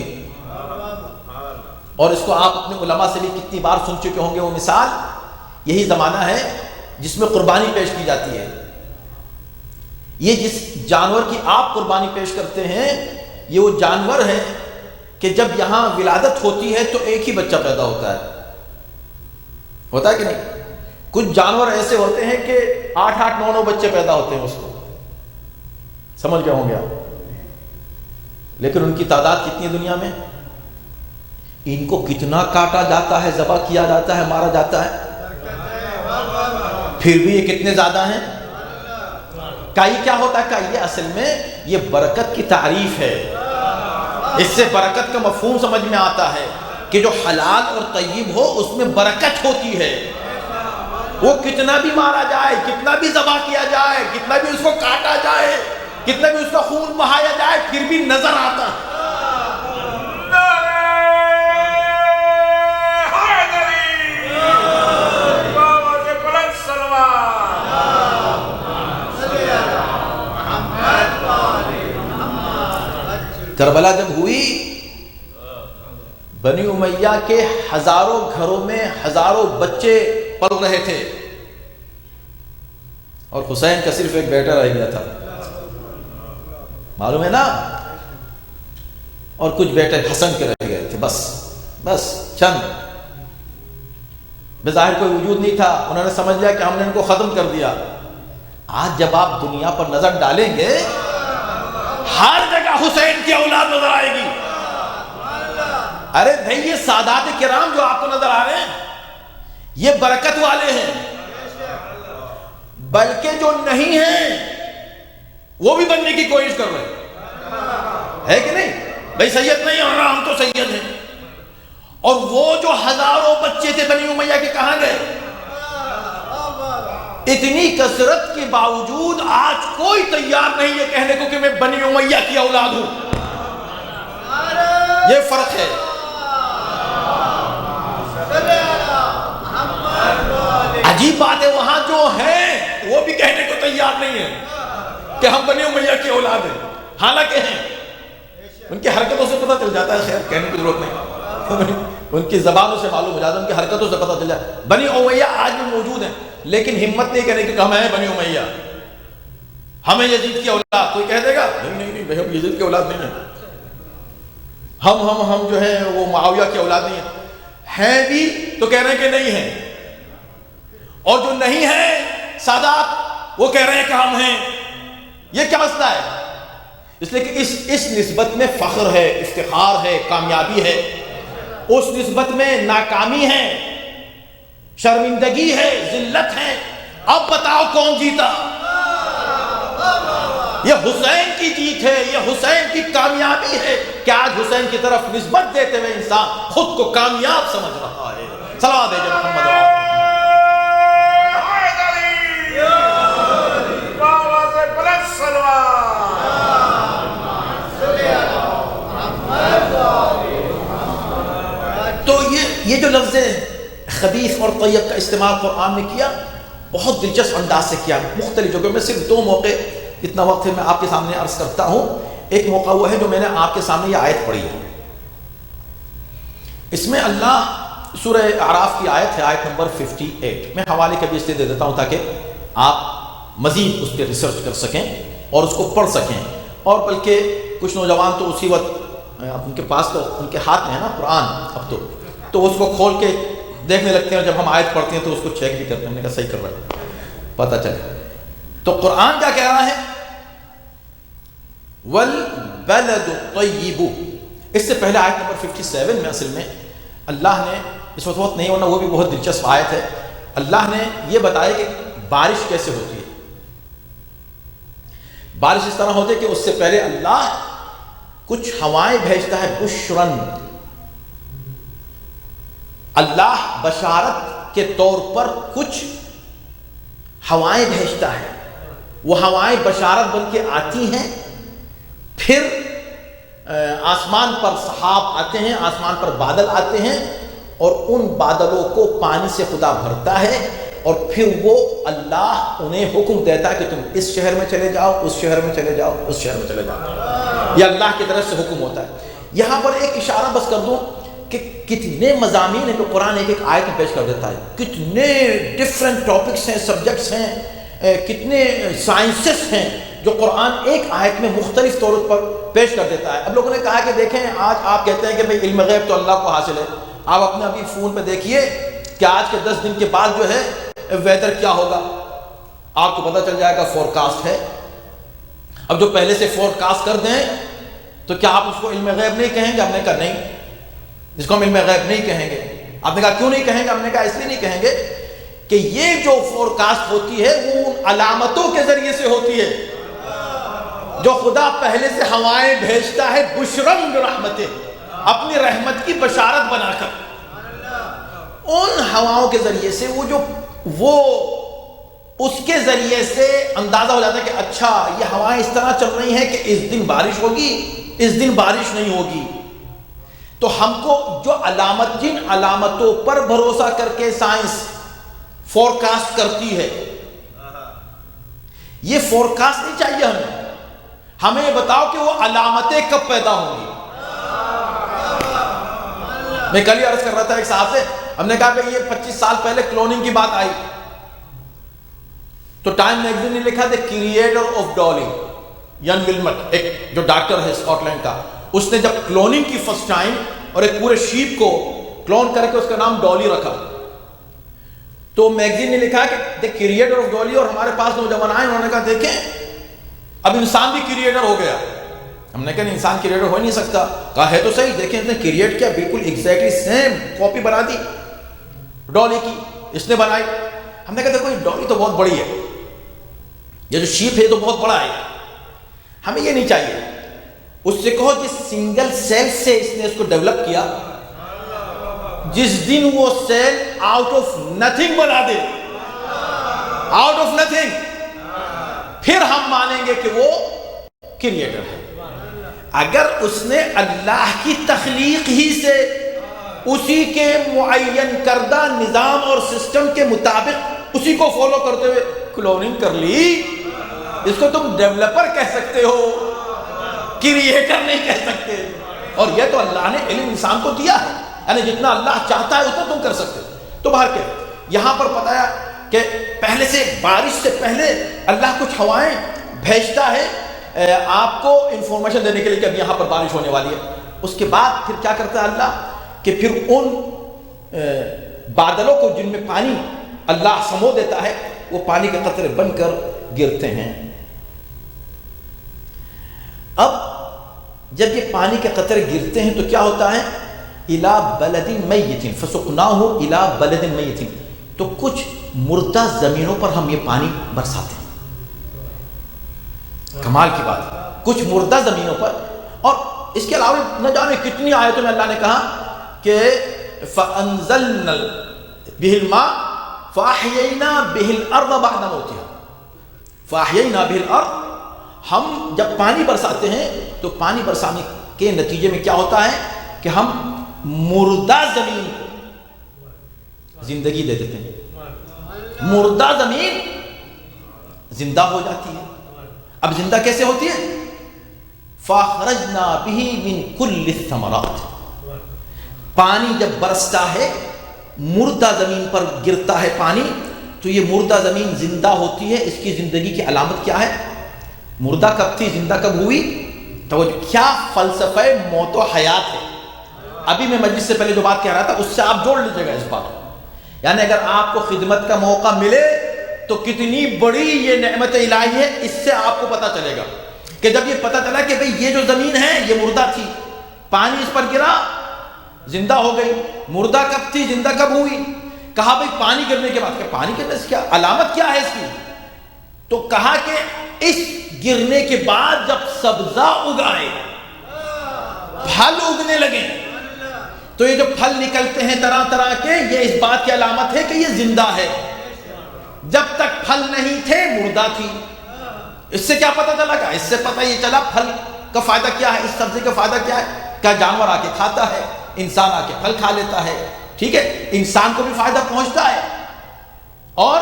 اور اس کو آپ اپنے علماء سے بھی کتنی بار سن چکے ہوں گے، وہ مثال یہی زمانہ ہے جس میں قربانی پیش کی جاتی ہے۔ یہ جس جانور کی آپ قربانی پیش کرتے ہیں یہ وہ جانور ہے کہ جب یہاں ولادت ہوتی ہے تو ایک ہی بچہ پیدا ہوتا ہے کہ نہیں؟ کچھ جانور ایسے ہوتے ہیں کہ 8-8 9 بچے پیدا ہوتے ہیں، اس کو سمجھ گئے ہوں گے آپ، لیکن ان کی تعداد کتنی ہے دنیا میں؟ ان کو کتنا کاٹا جاتا ہے، ذبح کیا جاتا ہے، مارا جاتا ہے، پھر بھی یہ کتنے زیادہ ہیں۔ کائی کیا ہوتا ہے؟ کائی اصل میں یہ برکت کی تعریف ہے، اس سے برکت کا مفہوم سمجھ میں آتا ہے کہ جو حلال اور طیب ہو اس میں برکت ہوتی ہے۔ وہ کتنا بھی مارا جائے، کتنا بھی ذبح کیا جائے، کتنا بھی اس کو کاٹا جائے، کتنا بھی اس کا خون بہایا جائے، پھر بھی نظر آتا ہے۔ کربلا جب ہوئی، بنی امیہ کے ہزاروں گھروں میں ہزاروں بچے پل رہے تھے، اور حسین کا صرف ایک بیٹا رہ گیا تھا، معلوم ہے نا، اور کچھ بیٹے حسن کے رہ گئے تھے، بس چند، بظاہر کوئی وجود نہیں تھا، انہوں نے سمجھ لیا کہ ہم نے ان کو ختم کر دیا۔ آج جب آپ دنیا پر نظر ڈالیں گے ہر جگہ حسین کی اولاد نظر آئے گی۔ ارے بھائی یہ سادات کرام جو آپ کو نظر آ رہے ہیں یہ برکت والے ہیں، بلکہ جو نہیں ہیں وہ بھی بننے کی کوشش کر رہے ہیں کہ نہیں؟ بھائی سید نہیں ہو رہا، ہم تو سید ہیں۔ اور وہ جو ہزاروں بچے تھے بنی امیہ کے کہاں گئے؟ اتنی کثرت کے باوجود آج کوئی تیار نہیں ہے کہنے کو کہ میں بنی امیہ کی اولاد ہوں۔ یہ فرق ہے۔ عجیب بات ہے، وہاں جو ہیں وہ بھی کہنے کو تیار نہیں ہے کہ ہم بنی امیہ کی اولاد ہیں، حالانکہ ہیں۔ ان کی حرکتوں سے پتہ چل جاتا ہے، خیر کہنے کی ضرورت نہیں، ان کی زبانوں سے معلوم ہو جاتا ہے، ان کی حرکتوں سے پتہ چل جاتا ہے۔ بنی امیہ آج بھی موجود ہیں، لیکن ہمت نہیں کرنے کہ ہم ہیں بنی امیہ، ہمیں یزید کی اولاد۔ کوئی کہہ دے گا نہیں ہم یزید کی اولاد نہیں ہیں، ہم جو ہیں وہ معاویہ کی اولاد نہیں ہیں بھی تو کہہ رہے ہیں کہ نہیں ہیں، اور جو نہیں ہیں سادات وہ کہہ رہے ہیں کہ ہم ہیں۔ یہ کیا مسئلہ ہے؟ اس لیے کہ اس نسبت میں فخر ہے، افتخار ہے، کامیابی ہے، اس نسبت میں ناکامی ہے، شرمندگی ہے، ذلت ہے۔ اب بتاؤ کون جیتا؟ یہ حسین کی جیت ہے، یہ حسین کی کامیابی ہے کہ آج حسین کی طرف نسبت دیتے ہوئے انسان خود کو کامیاب سمجھ رہا ہے۔ صلوات ہے محمد تو یہ جو لفظ خبیث اور طیب کا استعمال قرآن نے کیا بہت دلچسپ انداز سے کیا، مختلف جگہوں میں۔ صرف 2 موقع اتنا وقت ہے میں آپ کے سامنے عرض کرتا ہوں۔ ایک موقع وہ ہے جو میں نے آپ کے سامنے یہ آیت پڑھی ہے، اس میں اللہ سورہ اعراف کی آیت ہے، آیت نمبر 58۔ میں حوالے کبھی اس لیے دے دیتا ہوں تاکہ آپ مزید اس پہ ریسرچ کر سکیں اور اس کو پڑھ سکیں، اور بلکہ کچھ نوجوان تو اسی وقت ان کے پاس تو ان کے ہاتھ میں ہے نا قرآن اب تو اس کو کھول کے دیکھنے لگتے ہیں، جب ہم آیت پڑھتے ہیں تو اس کو چیک بھی کرتے ہیں۔ ہم نے کہا صحیح کر رہا ہے، پتہ چلے۔ تو قرآن کیا کہہ رہا ہے؟ وَالْبَلَدُ الطَّيِّبُ۔ اس سے پہلے آیت نمبر 57 میں اصل میں اللہ نے، اس وقت نہیں ورنہ وہ بھی بہت دلچسپ آیت ہے، اللہ نے یہ بتایا کہ بارش کیسے ہوتی ہے۔ بارش اس طرح ہوتی ہے کہ اس سے پہلے اللہ کچھ ہوائیں بھیجتا ہے، بشرن، اللہ بشارت کے طور پر کچھ ہوائیں بھیجتا ہے، وہ ہوائیں بشارت بن کے آتی ہیں، پھر آسمان پر سحاب آتے ہیں، آسمان پر بادل آتے ہیں، اور ان بادلوں کو پانی سے خدا بھرتا ہے، اور پھر وہ اللہ انہیں حکم دیتا ہے کہ تم اس شہر میں چلے جاؤ، اس شہر میں چلے جاؤ، اس شہر میں چلے جاؤ۔ یہ اللہ کی طرف سے حکم ہوتا ہے۔ یہاں پر ایک اشارہ بس کر دوں کہ کتنے مضامین ہیں جو قرآن ایک ایک آیت میں پیش کر دیتا ہے، کتنے ڈفرینٹ ٹاپکس ہیں، سبجیکٹس ہیں، کتنے سائنسز ہیں جو قرآن ایک آیت میں مختلف طور پر پیش کر دیتا ہے۔ اب لوگوں نے کہا کہ دیکھیں آج آپ کہتے ہیں کہ بھئی علم غیب تو اللہ کو حاصل ہے، آپ اپنے ابھی فون پہ دیکھیے کہ آج کے 10 دن کے بعد جو ہے ویدر کیا ہوگا، آپ کو پتہ چل جائے گا، فور کاسٹ ہے۔ اب جو پہلے سے فور کاسٹ کر دیں تو کیا آپ اس کو علم غیب نہیں کہیں گے؟ ہم نے کہا نہیں، اس کو ہم علم غیب نہیں کہیں گے۔ آپ نے کہا کیوں نہیں کہیں گے؟ ہم نے کہا اس لیے نہیں کہیں گے کہ یہ جو فور کاسٹ ہوتی ہے وہ ان علامتوں کے ذریعے سے ہوتی ہے جو خدا پہلے سے ہوائیں بھیجتا ہے، بشرن برحمتہ، اپنی رحمت کی بشارت بنا کر۔ ان ہواؤں کے ذریعے سے وہ اس کے ذریعے سے اندازہ ہو جاتا ہے کہ اچھا یہ ہوائیں اس طرح چل رہی ہیں کہ اس دن بارش ہوگی، اس دن بارش نہیں ہوگی۔ تو ہم کو جو جن علامتوں پر بھروسہ کر کے سائنس فورکاسٹ کرتی ہے، یہ فورکاسٹ نہیں چاہیے ہمیں یہ بتاؤ کہ وہ علامتیں کب پیدا ہوں گی۔ میں کل ہی عرض کر رہا تھا ایک صاحب سے، ہم نے کہا کہ یہ 25 سال پہلے کلوننگ کی بات آئی تو ٹائم میگزین نے لکھا دا کریٹر آف ڈالی، یان ولمٹ، ایک جو ڈاکٹر ہے اسکاٹ لینڈ کا، اس نے جب کلوننگ کی فرسٹ ٹائم اور ایک پورے شیپ کو کلون کر کے اس کا نام ڈالی رکھا، تو میگزین نے لکھا کہ دا کریٹر آف ڈالی، اور ہمارے پاس نوجوان آئے، انہوں نے کہا دیکھیں اب انسان بھی کریٹر ہو گیا۔ ہم نے کہا نہیں، انسان کریٹر ہو نہیں سکتا۔ کہا ہے تو صحیح، دیکھیں اس نے کریٹ کیا، بالکل ایگزیکٹلی سیم کاپی بنا دی ڈالی کی، اس نے بنائی۔ ہم نے کہا دیکھو یہ ڈالی تو بہت بڑی ہے، یہ جو شیپ ہے تو بہت بڑا ہے، ہمیں یہ نہیں چاہیے۔ اس سے کہو جس سنگل سیل سے اس نے اس کو ڈیولپ کیا، جس دن وہ سیل آؤٹ آف نتھنگ بنا دے، آؤٹ آف نتھنگ، پھر ہم مانیں گے کہ وہ کریٹر ہے۔ اگر اس نے اللہ کی تخلیق ہی سے اسی کے معین کردہ نظام اور سسٹم کے مطابق اسی کو فالو کرتے ہوئے کلوننگ کر لی، اس کو تم ڈیولپر کہہ سکتے ہو، کریٹر نہیں کہہ سکتے۔ اور یہ تو اللہ نے علم انسان کو دیا ہے، یعنی جتنا اللہ چاہتا ہے اتنا تم کر سکتے ہو۔ تو باہر کے یہاں پر بتایا کہ پہلے سے بارش سے پہلے اللہ کچھ ہوائیں بھیجتا ہے آپ کو انفارمیشن دینے کے لیے کہ اب یہاں پر بارش ہونے والی ہے۔ اس کے بعد پھر کیا کرتا ہے اللہ کہ پھر ان بادلوں کو جن میں پانی اللہ سمو دیتا ہے، وہ پانی کے قطرے بن کر گرتے ہیں۔ اب جب یہ پانی کے قطرے گرتے ہیں تو کیا ہوتا ہے؟ إِلَى بَلَدٍ مَيِّتٍ فَسُقْنَاهُ إِلَى بَلَدٍ مَيِّتٍ، تو کچھ مردہ زمینوں پر ہم یہ پانی برساتے ہیں۔ کمال کی بات ہے. کچھ مردہ زمینوں پر، اور اس کے علاوہ نہ جانے کتنی آیتوں میں اللہ نے کہا کہ فَأَنزَلْنَا بِهِ الْمَاءَ فَأَحْيَيْنَا بِهِ الْأَرْضَ بَعْدَ مَوْتِهَا. فَأَحْيَيْنَا بِهِ الْأَرْضَ، ہم جب پانی برساتے ہیں تو پانی برسانے کے نتیجے میں کیا ہوتا ہے کہ ہم مردہ زمین کو زندگی دے دیتے ہیں. مردہ زمین زندہ ہو جاتی ہے. اب زندہ کیسے ہوتی ہے؟ فَأَخْرَجْنَا بِهِ مِنْ كُلِّ الثَّمَرَاتِ. پانی جب برستا ہے، مردہ زمین پر گرتا ہے پانی، تو یہ مردہ زمین زندہ ہوتی ہے. اس کی زندگی کی علامت کیا ہے؟ مردہ کب تھی، زندہ کب ہوئی؟ تو کیا فلسفہ موت و حیات ہے. ابھی میں مجلس سے پہلے جو بات کہہ رہا تھا اس سے آپ جوڑ لیجیے گا اس بات کو. یعنی اگر آپ کو خدمت کا موقع ملے تو کتنی بڑی یہ نعمت الہی ہے، اس سے آپ کو پتہ چلے گا کہ جب یہ پتہ چلا کہ بھئی یہ جو زمین ہے یہ مردہ تھی، پانی اس پر گرا، زندہ ہو گئی. مردہ کب تھی، زندہ کب ہوئی؟ کہا بھئی پانی گرنے کے بعد. کہ پانی گرنے سے کیا علامت کیا ہے اس کی؟ تو کہا کہ اس گرنے کے بعد جب سبزہ اگائے، پھل اگنے لگے، تو یہ جو پھل نکلتے ہیں طرح طرح کے، یہ اس بات کی علامت ہے کہ یہ زندہ ہے. جب تک پھل نہیں تھے مردہ تھی. اس سے کیا پتہ چلا؟ اس سے پتہ یہ چلا پھل کا فائدہ کیا ہے، اس سبزی کا فائدہ کیا ہے. کیا جانور آ کے کھاتا ہے، انسان آ کے پھل کھا لیتا ہے. ٹھیک ہے، انسان کو بھی فائدہ پہنچتا ہے اور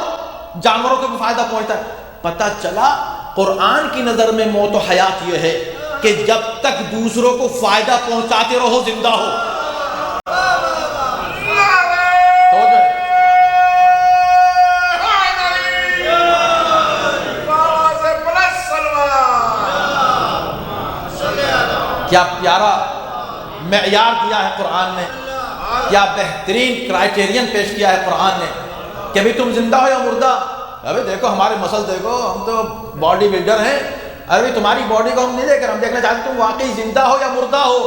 جانوروں کو بھی فائدہ پہنچتا ہے. پتہ چلا قرآن کی نظر میں موت و حیات یہ ہے کہ جب تک دوسروں کو فائدہ پہنچاتے رہو زندہ ہو. کیا پیارا معیار دیا ہے قرآن نے، کیا بہترین کرائٹیرین پیش کیا ہے قرآن نے کہ بھی تم زندہ ہو یا مردہ. ابھی دیکھو ہمارے مسل دیکھو، ہم تو باڈی بلڈر ہیں. ابھی تمہاری باڈی کو ہم نہیں دیکھ رہے، ہم دیکھنا چاہتے تم واقعی زندہ ہو یا مردہ ہو.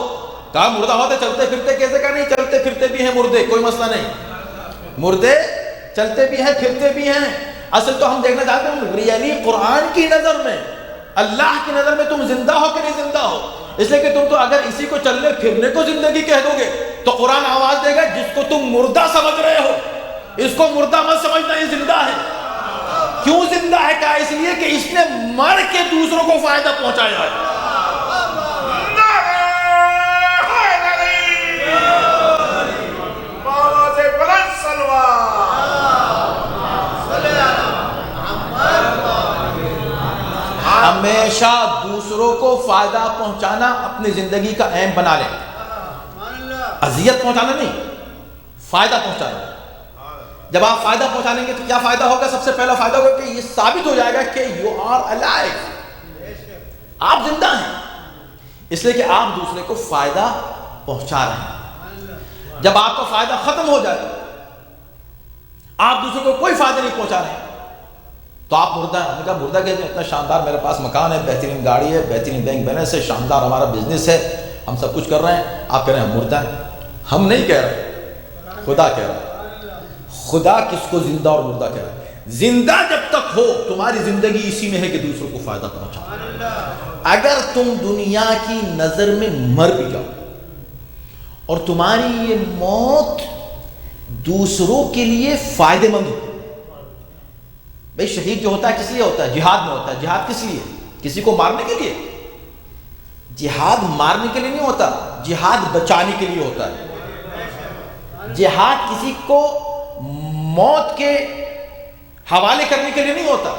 کہا مردہ ہوتے چلتے پھرتے کیسے؟ کہا نہیں، چلتے پھرتے بھی ہیں مردے، کوئی مسئلہ نہیں. مردے چلتے بھی ہیں پھرتے بھی ہیں. اصل تو ہم دیکھنا چاہتے ہیں ریئلی قرآن کی نظر میں، اللہ کی نظر میں تم زندہ ہو کہ نہیں زندہ ہو. اس لیے کہ تم تو اگر اسی کو چلنے پھرنے کو زندگی کہہ دو گے تو قرآن آواز دے گا جس کو تم مردہ سمجھ رہے ہو اس کو مردہ مت سمجھنا، یہ زندہ ہے. کیوں زندہ ہے؟ کہا اس لیے کہ اس نے مر کے دوسروں کو فائدہ پہنچایا ہے. ہمیشہ دوسروں کو فائدہ پہنچانا اپنی زندگی کا اہم بنا لیں. اذیت پہنچانا نہیں، فائدہ پہنچانا. جب آپ فائدہ پہنچانیں گے تو کیا فائدہ ہوگا؟ سب سے پہلا فائدہ ہوگا کہ یہ ثابت ہو جائے گا کہ یو آر الائیو، آپ زندہ ہیں. اس لیے کہ آپ دوسرے کو فائدہ پہنچا رہے ہیں. جب آپ کا فائدہ ختم ہو جائے، آپ دوسرے کو کوئی فائدہ نہیں پہنچا رہے تو آپ مردہ ہیں. ہم نے کہا مردہ کہتے ہیں؟ اتنا شاندار میرے پاس مکان ہے، بہترین گاڑی ہے، بہترین بینک بیلنس ہے، شاندار ہمارا بزنس ہے، ہم سب کچھ کر رہے ہیں. آپ کہہ رہے ہیں مردہ ہیں. ہم نہیں کہہ رہے، خدا کہہ رہا ہے. خدا کس کو زندہ اور مردہ کہہ رہا ہے؟ زندہ جب تک ہو تمہاری زندگی اسی میں ہے کہ دوسروں کو فائدہ پہنچاؤ. اگر تم دنیا کی نظر میں مر بھی جاؤ اور تمہاری یہ موت دوسروں کے لیے فائدے مند ہو. بھئی شہید جو ہوتا ہے کس لیے ہوتا ہے؟ جہاد میں ہوتا ہے. جہاد کس لیے؟ کسی کو مارنے کے لیے. جہاد مارنے کے لیے نہیں ہوتا، جہاد بچانے کے لیے ہوتا ہے. جہاد کسی کو موت کے حوالے کرنے کے لیے نہیں ہوتا،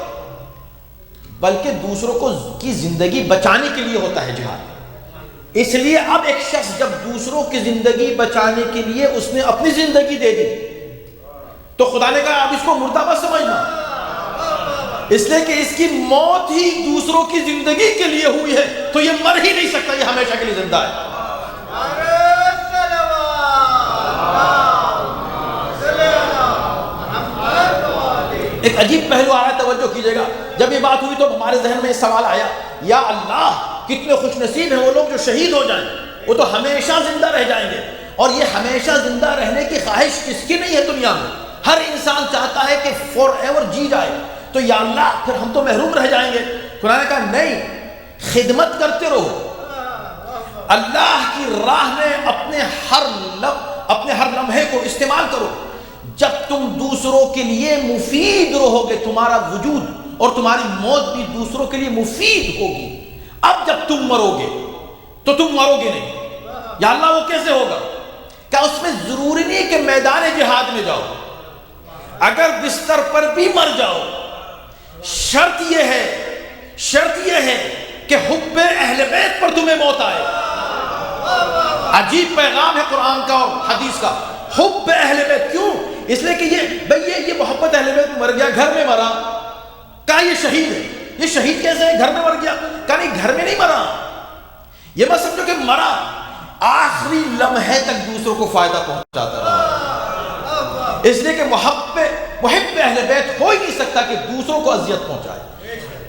بلکہ دوسروں کو کی زندگی بچانے کے لیے ہوتا ہے جہاد. اس لیے اب ایک شخص جب دوسروں کی زندگی بچانے کے لیے اس نے اپنی زندگی دے دی تو خدا نے کہا اب اس کو مردہ مت سمجھنا، اس لیے کہ اس کی موت ہی دوسروں کی زندگی کے لیے ہوئی ہے تو یہ مر ہی نہیں سکتا، یہ ہمیشہ کے لیے زندہ ہے. ایک عجیب پہلو آیا، توجہ کیجئے گا. جب یہ بات ہوئی تو ہمارے ذہن میں یہ سوال آیا، یا اللہ کتنے خوش نصیب ہیں وہ لوگ جو شہید ہو جائیں، وہ تو ہمیشہ زندہ رہ جائیں گے. اور یہ ہمیشہ زندہ رہنے کی خواہش کس کی نہیں ہے دنیا میں؟ ہر انسان چاہتا ہے کہ فور ایور جی جائے. تو یا اللہ پھر ہم تو محروم رہ جائیں گے. قرآن نے کہا نہیں، خدمت کرتے رہو اللہ کی راہ میں، اپنے ہر لمحے کو استعمال کرو. جب تم دوسروں کے لیے مفید رہو گے، تمہارا وجود اور تمہاری موت بھی دوسروں کے لیے مفید ہوگی. اب جب تم مرو گے تو تم مرو گے نہیں. یا اللہ وہ کیسے ہوگا؟ کیا اس میں ضروری نہیں کہ میدان جہاد میں جاؤ، اگر بستر پر بھی مر جاؤ، شرط یہ ہے کہ حب اہل بیت پر تمہیں موت آئے. عجیب پیغام ہے قرآن کا اور حدیث کا. حب اہل بیت کیوں؟ اس لیے کہ یہ محبت اہل بیت مر گیا، گھر میں مرا. کہا یہ شہید ہے. یہ شہید کیسے ہے؟ گھر میں مر گیا. کہا نہیں، گھر میں نہیں مرا. یہ مت سمجھو کہ مرا، آخری لمحے تک دوسروں کو فائدہ پہنچاتا رہا. اس لیے کہ محب اہل بیت ہو ہی نہیں سکتا کہ دوسروں کو اذیت پہنچائے.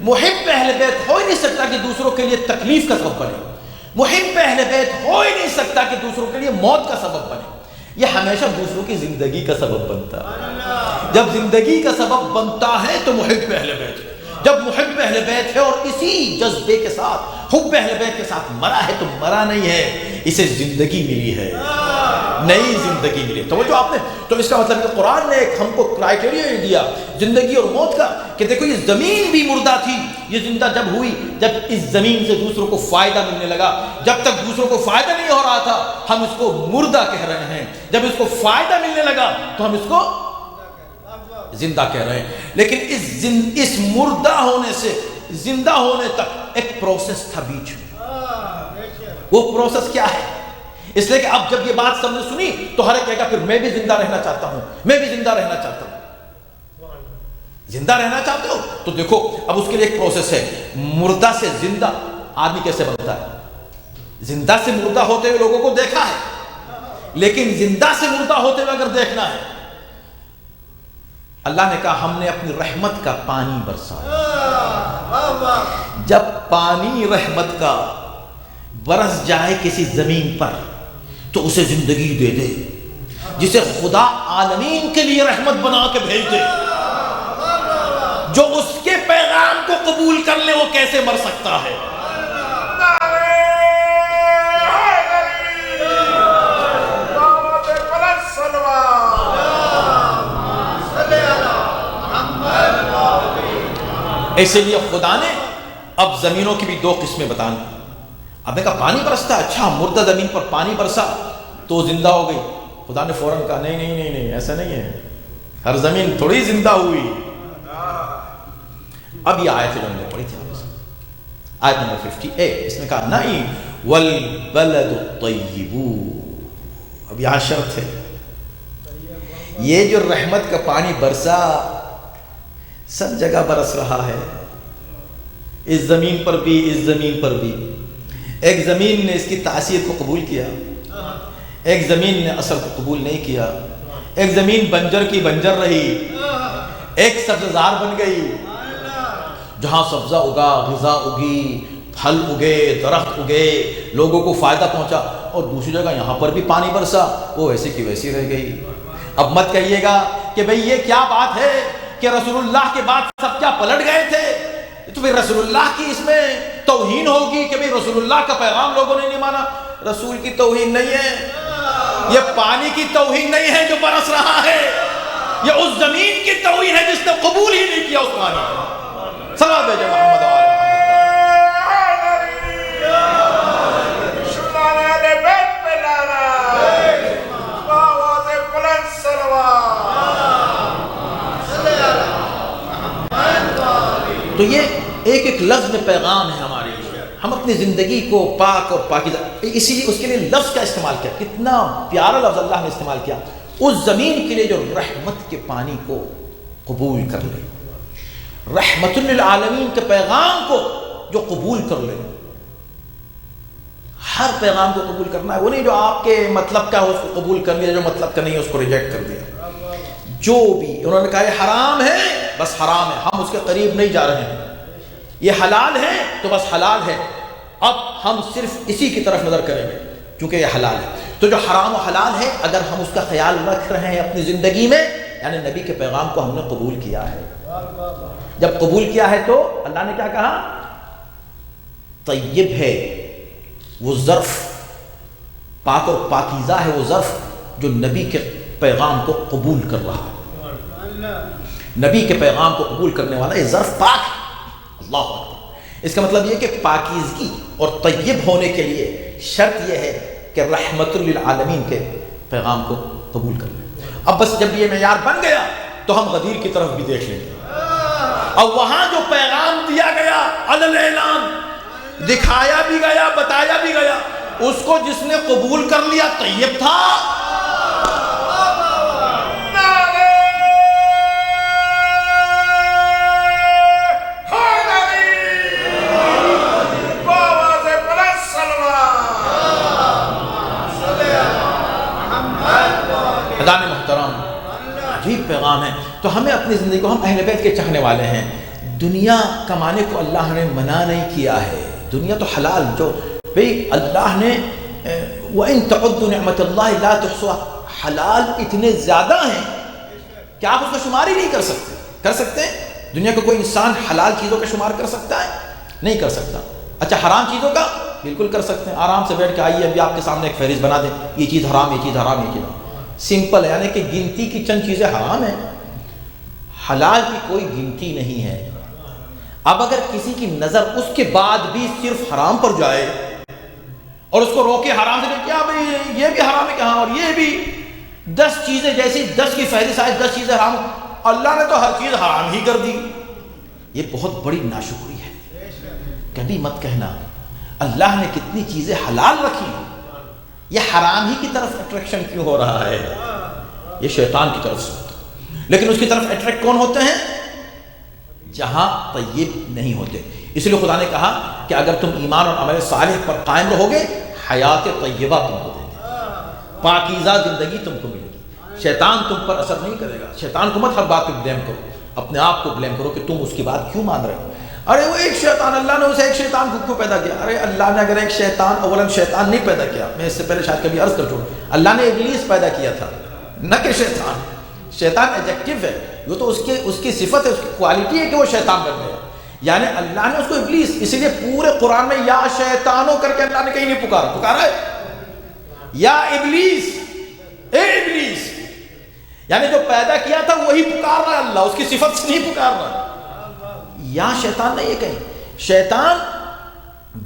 محب اہل بیت ہو ہی نہیں سکتا کہ دوسروں کے لیے تکلیف کا سبب بنے. محب اہل بیت ہو ہی نہیں سکتا کہ دوسروں کے لیے موت کا سبب بنے. یہ ہمیشہ دوسروں کی زندگی کا سبب بنتا ہے. جب زندگی کا سبب بنتا ہے تو محب اہل بیت. جب محب اہل بیت ہے اور اسی جذبے کے ساتھ حب اہل بیت کے ساتھ مرا ہے تو مرا نہیں ہے، اسے زندگی ملی ہے، نئی زندگی ملی. توجہ آپ نے. تو اس کا مطلب کہ قرآن نے ایک ہم کو کرائیٹیریا دیا زندگی اور موت کا کہ دیکھو یہ زمین بھی مردہ تھی، یہ زندہ جب ہوئی جب اس زمین سے دوسروں کو فائدہ ملنے لگا. جب تک دوسروں کو فائدہ نہیں ہو رہا تھا ہم اس کو مردہ کہہ رہے ہیں، جب اس کو فائدہ ملنے لگا تو ہم اس کو زندہ کہہ رہے ہیں. لیکن اس مردہ ہونے سے زندہ ہونے تک ایک پروسیس تھا بیچ میں. وہ پروسیس کیا ہے؟ اس لیے کہ اب جب یہ بات سب نے سنی تو ہر ایک کہے گا پھر میں بھی زندہ رہنا چاہتا ہوں، میں بھی زندہ رہنا چاہتا ہوں. زندہ رہنا چاہتے ہو تو دیکھو اب اس کے لیے ایک پروسیس ہے. مردہ سے زندہ آدمی کیسے بنتا ہے؟ زندہ سے مردہ ہوتے ہوئے لوگوں کو دیکھا ہے، لیکن زندہ سے مردہ ہوتے ہوئے اگر دیکھنا ہے، اللہ نے کہا ہم نے اپنی رحمت کا پانی برسایا. جب پانی رحمت کا برس جائے کسی زمین پر تو اسے زندگی دے دے. جسے خدا عالمین کے لیے رحمت بنا کے بھیج دے، جو اس کے پیغام کو قبول کر لے وہ کیسے مر سکتا ہے؟ اسی لیے خدا نے اب زمینوں کی بھی دو قسمیں بتائیں. اب نے کہا پانی برستا، اچھا مردہ زمین پر پانی برسا تو زندہ ہو گئی. خدا نے فوراً کہا نہیں نہیں نہیں نہیں ایسا نہیں ہے، ہر زمین تھوڑی زندہ ہوئی. اب یہ آیت جو ہم نے پڑھی تھی آیت نمبر 58، اس نے کہا نہیں والبلد الطیب. اب یہاں شرط ہے، یہ جو رحمت کا پانی برسا سب جگہ برس رہا ہے، اس زمین پر بھی اس زمین پر بھی. ایک زمین نے اس کی تاثیر کو قبول کیا، ایک زمین نے اثر کو قبول نہیں کیا. ایک زمین بنجر کی بنجر رہی، ایک سبززار بن گئی. جہاں سبزہ اگا، غذا اگی، پھل اگے، درخت اگے، لوگوں کو فائدہ پہنچا. اور دوسری جگہ یہاں پر بھی پانی برسا، وہ ویسے کی ویسی رہ گئی. اب مت کہیے گا کہ بھئی یہ کیا بات ہے کہ رسول اللہ کے بعد سب کیا پلٹ گئے تھے. تو پھر رسول اللہ کی اس میں توہین ہوگی کہ بھئی رسول اللہ کا پیغام لوگوں نے نہیں مانا. رسول کی توہین نہیں ہے، یہ پانی کی توہین نہیں ہے جو برس رہا ہے، یہ اس زمین کی توہین ہے جس نے قبول ہی نہیں کیا اس پانی کو. صلوات بھیجے محمد آل تو یہ ایک ایک لفظ میں پیغام ہے ہمارے لیے. ہم اپنی زندگی کو پاک اور پاکیزہ، اسی لیے اس کے لیے لفظ کا استعمال کیا، کتنا پیارا لفظ اللہ نے استعمال کیا. اس زمین کے لیے جو رحمت کے پانی کو قبول کر لے، رحمت للعالمین کے پیغام کو جو قبول کر لے. ہر پیغام کو قبول کرنا ہے، وہ نہیں جو آپ کے مطلب کا اس کو قبول کر لیا، جو مطلب کا نہیں اس کو ریجیکٹ کر دیا. جو بھی انہوں نے کہا یہ حرام ہے بس حرام ہے، ہم اس کے قریب نہیں جا رہے ہیں. یہ حلال ہے تو بس حلال ہے، اب ہم صرف اسی کی طرف نظر کریں گے کیونکہ یہ حلال ہے. تو جو حرام و حلال ہے اگر ہم اس کا خیال رکھ رہے ہیں اپنی زندگی میں، یعنی نبی کے پیغام کو ہم نے قبول کیا ہے. جب قبول کیا ہے تو اللہ نے کیا کہا طیب ہے وہ ظرف، پاک اور پاکیزہ ہے وہ ظرف جو نبی کے پیغام کو قبول کر رہا ہے. نبی کے پیغام کو قبول کرنے والا یہ ظرف پاک ہے. اللہ اکبر. اس کا مطلب یہ کہ پاکیزگی اور طیب ہونے کے لیے شرط یہ ہے کہ رحمت للعالمین کے پیغام کو قبول کر لیں. اب بس جب یہ معیار بن گیا تو ہم غدیر کی طرف بھی دیکھ لیں گے. اور وہاں جو پیغام دیا گیا عدل اعلان دکھایا بھی گیا بتایا بھی گیا، اس کو جس نے قبول کر لیا طیب تھا. ادان محترم عجیب پیغام ہے. تو ہمیں اپنی زندگی کو، ہم اہل بیت کے چاہنے والے ہیں، دنیا کمانے کو اللہ نے منع نہیں کیا ہے. دنیا تو حلال، جو بھئی اللہ نے وَإِن تَعُدُّوا نِعْمَةَ اللَّهِ لَا تُحْصُوهَا، حلال اتنے زیادہ ہیں کہ آپ اس کا شمار ہی نہیں کر سکتے. کر سکتے ہیں؟ دنیا کا کوئی انسان حلال چیزوں کا شمار کر سکتا ہے؟ نہیں کر سکتا. اچھا حرام چیزوں کا بالکل کر سکتے ہیں. آرام سے بیٹھ کے آئیے ابھی آپ کے سامنے ایک فہرست بنا دیں، یہ چیز حرام، یہ چیز حرام، یہ چیز حرام. سمپل ہے، یعنی کہ گنتی کی چند چیزیں حرام ہیں، حلال کی کوئی گنتی نہیں ہے. اب اگر کسی کی نظر اس کے بعد بھی صرف حرام پر جائے اور اس کو روکے حرام سے، کیا بھئی یہ بھی حرام ہے کہاں، اور یہ بھی 10 چیزیں، جیسی 10 کی فہرست آئے 10 چیزیں حرام، اللہ نے تو ہر چیز حرام ہی کر دی. یہ بہت بڑی ناشکری ہے. کبھی مت کہنا اللہ نے کتنی چیزیں حلال رکھی، یہ حرام ہی کی طرف اٹریکشن کیوں ہو رہا ہے؟ یہ شیطان کی طرف سے ہوتا ہے. لیکن اس کی طرف اٹریکٹ کون ہوتے ہیں؟ جہاں طیب نہیں ہوتے. اس لیے خدا نے کہا کہ اگر تم ایمان اور عمل صالح پر قائم رہو گے، حیات طیبہ تم کو دیں گے، پاکیزہ زندگی تم کو ملے گی. شیطان تم پر اثر نہیں کرے گا. شیطان کو مت ہر بات پہ بلیم کرو، اپنے آپ کو بلیم کرو کہ تم اس کی بات کیوں مان رہے ہو. ارے وہ ایک شیطان، اللہ نے اسے ایک شیطان کو کیوں پیدا کیا؟ ارے اللہ نے اگر ایک شیطان، اولاً شیطان نہیں پیدا کیا، میں اس سے پہلے شاید کبھی عرض کر چکا، اللہ نے ابلیس پیدا کیا تھا، نہ کہ شیطان. شیطان ایڈجیکٹو ہے، وہ تو اس کی صفت ہے، اس کی کوالٹی ہے کہ وہ شیطان بن گیا. یعنی اللہ نے اس کو ابلیس، اس لیے پورے قرآن میں یا شیطانوں کر کے اللہ نے کہیں نہیں پکارا ہے، یا ابلیس، اے ابلیس. یعنی جو پیدا کیا تھا وہی پکار رہا ہے، اللہ اس کی صفت سے نہیں پکار رہا. یا شیطان نہیں ہے کہیں. شیطان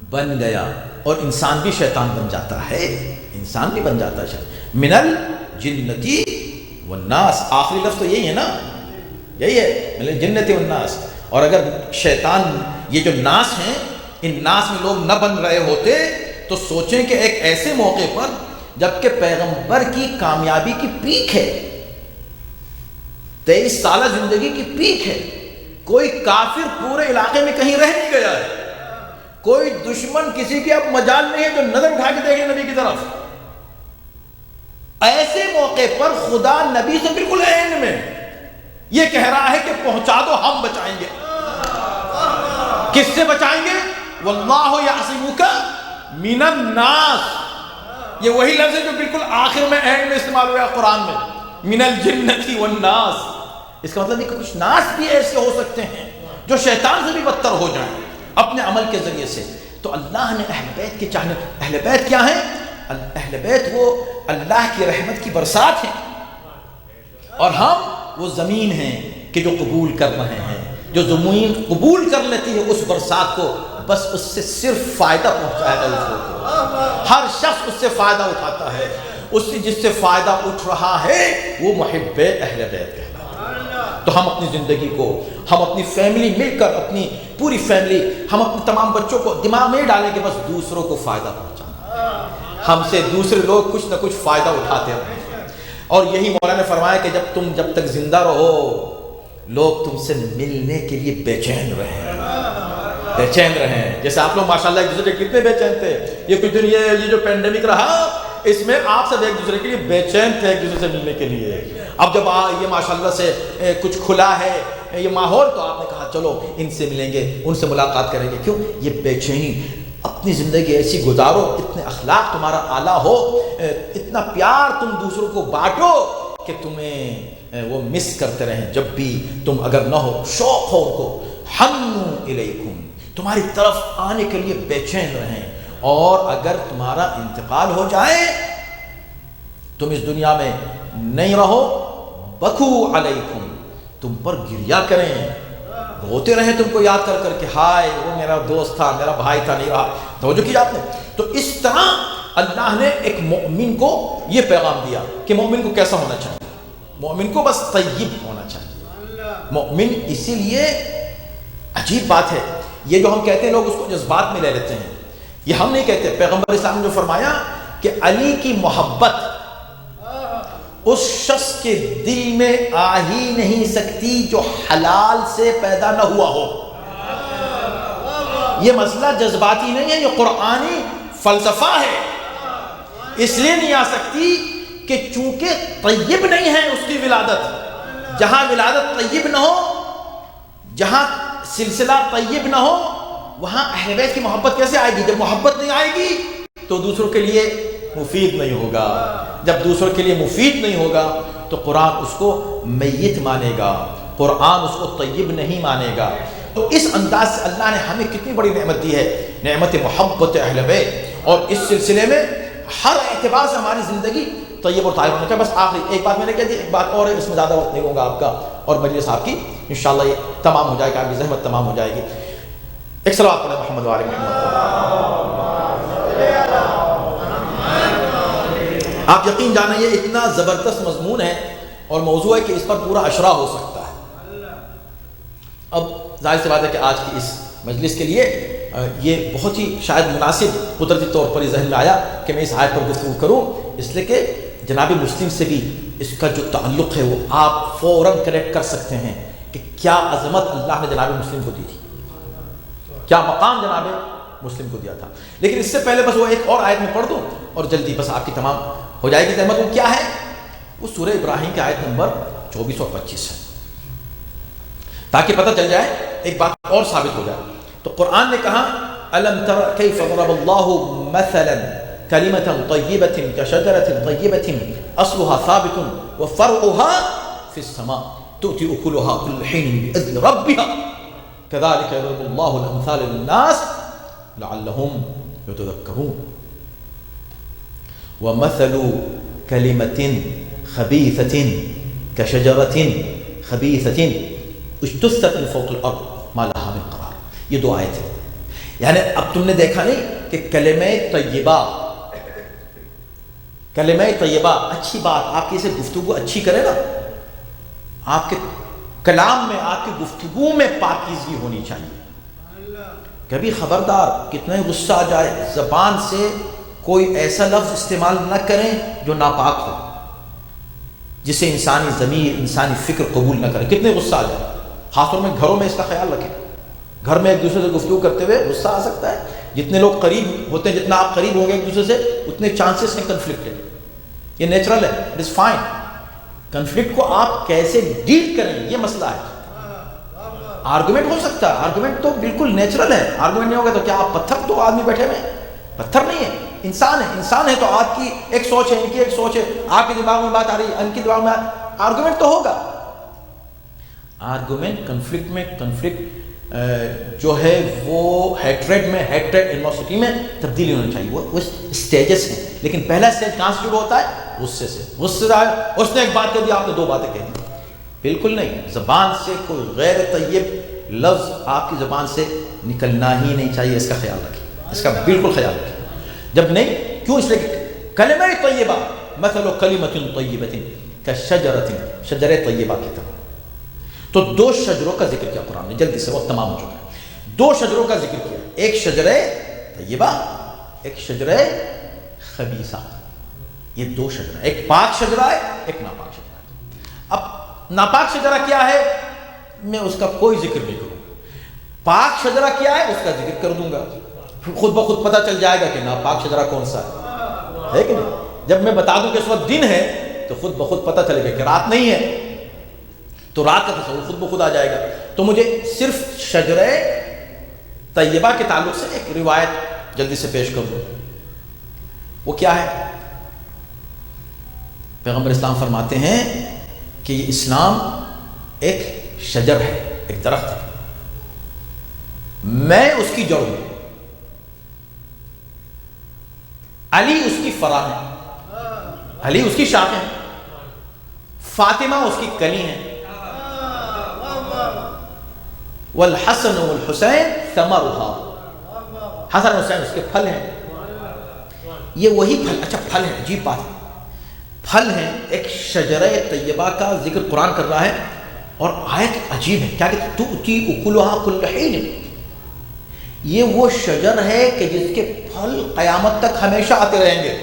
بن گیا اور انسان بھی شیطان بن جاتا ہے، انسان بھی بن جاتا ہے. من الجنتی والناس، آخری لفظ تو یہی ہے نا، یہی ہے من الجنتی والناس. اور اگر شیطان، یہ جو ناس ہیں، ان ناس میں لوگ نہ بن رہے ہوتے تو سوچیں کہ ایک ایسے موقع پر جبکہ پیغمبر کی کامیابی کی پیک ہے، 23 سالہ زندگی کی پیک ہے، کوئی کافر پورے علاقے میں کہیں رہ نہیں گیا ہے، کوئی دشمن کسی کی اب مجال نہیں ہے جو نظر اٹھا کے دیکھے نبی کی طرف. ایسے موقع پر خدا نبی سے بالکل عین میں یہ کہہ رہا ہے کہ پہنچا دو، ہم بچائیں گے. کس سے بچائیں گے؟ واللہ یعصمک من الناس. یہ وہی لفظ ہے جو بالکل آخر میں اینڈ میں استعمال ہوا قرآن میں، من الجنتی والناس. اس کا مطلب ہے کہ کچھ ناس بھی ایسے ہو سکتے ہیں جو شیطان سے بھی بدتر ہو جائیں اپنے عمل کے ذریعے سے. تو اللہ نے اہل بیت کے چاہنے، اہل بیت کیا ہیں؟ اہل بیت وہ اللہ کی رحمت کی برسات ہیں، اور ہم وہ زمین ہیں کہ جو قبول کر رہے ہیں. جو زمین قبول کر لیتی ہے اس برسات کو، بس اس سے صرف فائدہ پہنچتا ہے دوسروں کو. ہر شخص اس سے فائدہ اٹھاتا ہے. اس سے جس سے فائدہ اٹھ رہا ہے وہ محب اہل بیت ہے. تو ہم اپنی زندگی کو، ہم اپنی فیملی مل کر، اپنی پوری فیملی، ہم اپنے تمام بچوں کو دماغ میں ڈالیں کہ بس دوسروں کو فائدہ پہنچانا. ہم سے دوسرے لوگ کچھ نہ کچھ فائدہ اٹھاتے ہیں. اور یہی مولا نے فرمایا کہ جب تک زندہ رہو لوگ تم سے ملنے کے لیے بے چین رہیں. جیسے آپ لوگ ماشاءاللہ ایک دوسرے کے کتنے بے چین تھے. یہ کچھ دن یہ جو پینڈیمک رہا اس میں آپ سب ایک دوسرے کے لیے بے چین تھے ایک دوسرے سے ملنے کے لیے. اب جب یہ ماشاءاللہ سے کچھ کھلا ہے یہ ماحول تو آپ نے کہا چلو ان سے ملیں گے، ان سے ملاقات کریں گے. کیوں؟ یہ بے چینی. اپنی زندگی ایسی گزارو، اتنے اخلاق تمہارا اعلیٰ ہو، اتنا پیار تم دوسروں کو بانٹو کہ تمہیں وہ مس کرتے رہیں جب بھی تم اگر نہ ہو، شوق ہو ان کو. حنو الیکم، تمہاری طرف آنے کے لیے بے چین رہیں، اور اگر تمہارا انتقال ہو جائے تم اس دنیا میں نہیں رہو، بکو علیکم، تم پر گریا کریں، روتے رہیں تم کو یاد کر کر کے، ہائے وہ میرا دوست تھا، میرا بھائی تھا، نہیں رہا۔ توجہ کی آپ نے؟ تو اس طرح اللہ نے ایک مومن کو یہ پیغام دیا کہ مومن کو کیسا ہونا چاہیے، مومن کو بس طیب ہونا چاہیے۔ مومن اسی لیے عجیب بات ہے، یہ جو ہم کہتے ہیں لوگ اس کو جذبات میں لے لیتے ہیں، یہ ہم نہیں کہتے۔ پیغمبر اسلام نے جو فرمایا کہ علی کی محبت اس شخص کے دل میں آ ہی نہیں سکتی جو حلال سے پیدا نہ ہوا ہو۔ یہ مسئلہ جذباتی نہیں ہے، یہ قرآنی فلسفہ ہے۔ اس لیے نہیں آ سکتی کہ چونکہ طیب نہیں ہے اس کی ولادت، جہاں ولادت طیب نہ ہو، جہاں سلسلہ طیب نہ ہو، وہاں اہل بیت کی محبت کیسے آئے گی؟ جب محبت نہیں آئے گی تو دوسروں کے لیے مفید نہیں ہوگا، جب دوسروں کے لیے مفید نہیں ہوگا تو قرآن اس کو میت مانے گا، قرآن اس کو طیب نہیں مانے گا۔ تو اس انداز سے اللہ نے ہمیں کتنی بڑی نعمت دی ہے، نعمت محبت اہل بیت، اور اس سلسلے میں ہر اعتبار سے ہماری زندگی طیب اور طاہر ہونا چاہیے۔ بس آخری ایک بات میں نے کہہ دی، ایک بات اور ہے، اس میں زیادہ وقت نہیں لوں گا آپ کا، اور مجلس آپ کی انشاءاللہ یہ تمام ہو جائے گا، آپ کی زحمت تمام ہو جائے گی۔ ایک صلوات پڑھیں محمد و آل محمد۔ آپ یقین جانیں یہ اتنا زبردست مضمون ہے اور موضوع ہے کہ اس پر پورا اشرا ہو سکتا ہے۔ اب ظاہر سی بات ہے کہ آج کی اس مجلس کے لیے یہ بہت ہی شاید مناسب قدرتی طور پر یہ ذہن میں آیا کہ میں اس آیت پر گفتگو کروں، اس لیے کہ جناب مسلم سے بھی اس کا جو تعلق ہے وہ آپ فوراً کنیکٹ کر سکتے ہیں کہ کیا عظمت اللہ نے جناب مسلم کو دی تھی، کیا مقام جناب مسلم کو دیا تھا۔ لیکن اس سے پہلے بس وہ ایک اور آیت میں پڑھ دوں اور جلدی بس آپ کی تمام ہو جائے گی زحمت۔ وہ کیا ہے؟ وہ سورہ ابراہیم کی آیت نمبر 24 اور 25 ہے، تاکہ پتہ چل جائے، ایک بات اور ثابت ہو جائے۔ تو قرآن نے کہا الم تر کیف ضرب اللہ مثلا کلمۃ طیبۃ کشجرۃ طیبۃ اصلها ثابت وفرعها فی السماء تؤتی اکلها کل حین باذن ربها كذلك يضرب الله الامثال للناس لعلهم يتذكرون ومثل كلمة خبيثة كشجرة خبيثة اجتثت من فوق الارض ما لها من قرار۔ یہ دو آیت ہیں، یعنی اب تم نے دیکھا نہیں کہ کلمہ طیبہ اچھی بات، آپ کی اسے گفتگو اچھی کرے نا، آپ کے کلام میں، آپ کی گفتگو میں پاکیزگی ہونی چاہیے۔ کبھی خبردار کتنا ہی غصہ آ جائے، زبان سے کوئی ایسا لفظ استعمال نہ کریں جو ناپاک ہو، جسے انسانی ضمیر، انسانی فکر قبول نہ کرے۔ کتنے غصہ آ جائے، خاص طور میں گھروں میں اس کا خیال رکھیں۔ گھر میں ایک دوسرے سے گفتگو کرتے ہوئے غصہ آ سکتا ہے، جتنے لوگ قریب ہوتے ہیں، جتنا آپ قریب ہوں گے ایک دوسرے سے، اتنے چانسز ہیں کنفلکٹ کے، یہ نیچرل ہے، اٹ از فائن۔ کنفلکٹ کو آپ کیسے ڈیل کریں یہ مسئلہ ہے۔ آرگومنٹ ہو سکتا ہے، آرگومنٹ تو بالکل نیچرل ہے، آرگومنٹ نہیں ہوگا تو کیا آپ پتھر تو آدمی بیٹھے ہوئے ہیں، پتھر نہیں ہے، انسان ہے، انسان ہے تو آپ کی ایک سوچ ہے، ان کی ایک سوچ ہے، آپ کے دماغ میں بات آ رہی ہے، ان کی دماغ میں آرگومنٹ تو ہوگا۔ آرگومنٹ کنفلکٹ میں، کنفلکٹ جو ہے وہ ہیٹریڈ میں، ہیٹریڈ اینیموسٹی میں تبدیلی ہونی چاہیے، وہ اسٹیجز ہیں۔ لیکن پہلا اسٹیج کہاں سے شروع ہوتا ہے؟ غصے سے۔ غصے سے آیا، اس نے ایک بات کہہ دی، آپ نے دو باتیں کہہ دی، بالکل نہیں۔ زبان سے کوئی غیر طیب لفظ آپ کی زبان سے نکلنا ہی نہیں چاہیے، اس کا خیال رکھیں، اس کا بالکل خیال رکھیں۔ جب نہیں، کیوں؟ اس لیے کہ کلمہ طیبہ مثل کلمۃ طیبۃ کشجرۃ، شجر طیبہ کی طرح۔ تو دو شجروں کا ذکر کیا قرآن نے، جلدی سے وقت تمام ہو چکا ہے۔ دو شجروں کا ذکر کیا، ایک شجر طیبہ، ایک شجر خبیثہ۔ یہ دو شجرہ، ایک پاک شجرہ ہے، ایک ناپاک شجرہ ہے۔ اب ناپاک شجرہ کیا ہے میں اس کا کوئی ذکر نہیں کروں گا، پاک شجرہ کیا ہے اس کا ذکر کر دوں گا، خود بخود پتہ چل جائے گا کہ ناپاک شجرہ کون سا ہے کہ نہیں۔ جب میں بتا دوں کہ اس وقت دن ہے تو خود بخود پتہ چلے گا کہ رات نہیں ہے، تو رات کا تصور خود بخود آ جائے گا۔ تو مجھے صرف شجرہ طیبہ کے تعلق سے ایک روایت جلدی سے پیش کر دوں۔ وہ کیا ہے؟ پیغمبر اسلام فرماتے ہیں کہ یہ اسلام ایک شجر ہے، ایک درخت ہے، میں اس کی جڑ ہوں، علی اس کی فرع ہے، علی اس کی شاخ ہے، فاطمہ اس کی کلی ہے، والحسن والحسین ثمرها، حسن حسین اس کے پھل ہیں۔ یہ وہی پھل، اچھا پھل ہیں، عجیب بات ہے، پھل ہیں۔ ایک شجرہ طیبہ کا ذکر قرآن کر رہا ہے اور آیت عجیب ہے، کیا کہ تؤتی اکلها کل حین، یہ وہ شجر ہے کہ جس کے پھل قیامت تک ہمیشہ آتے رہیں گے۔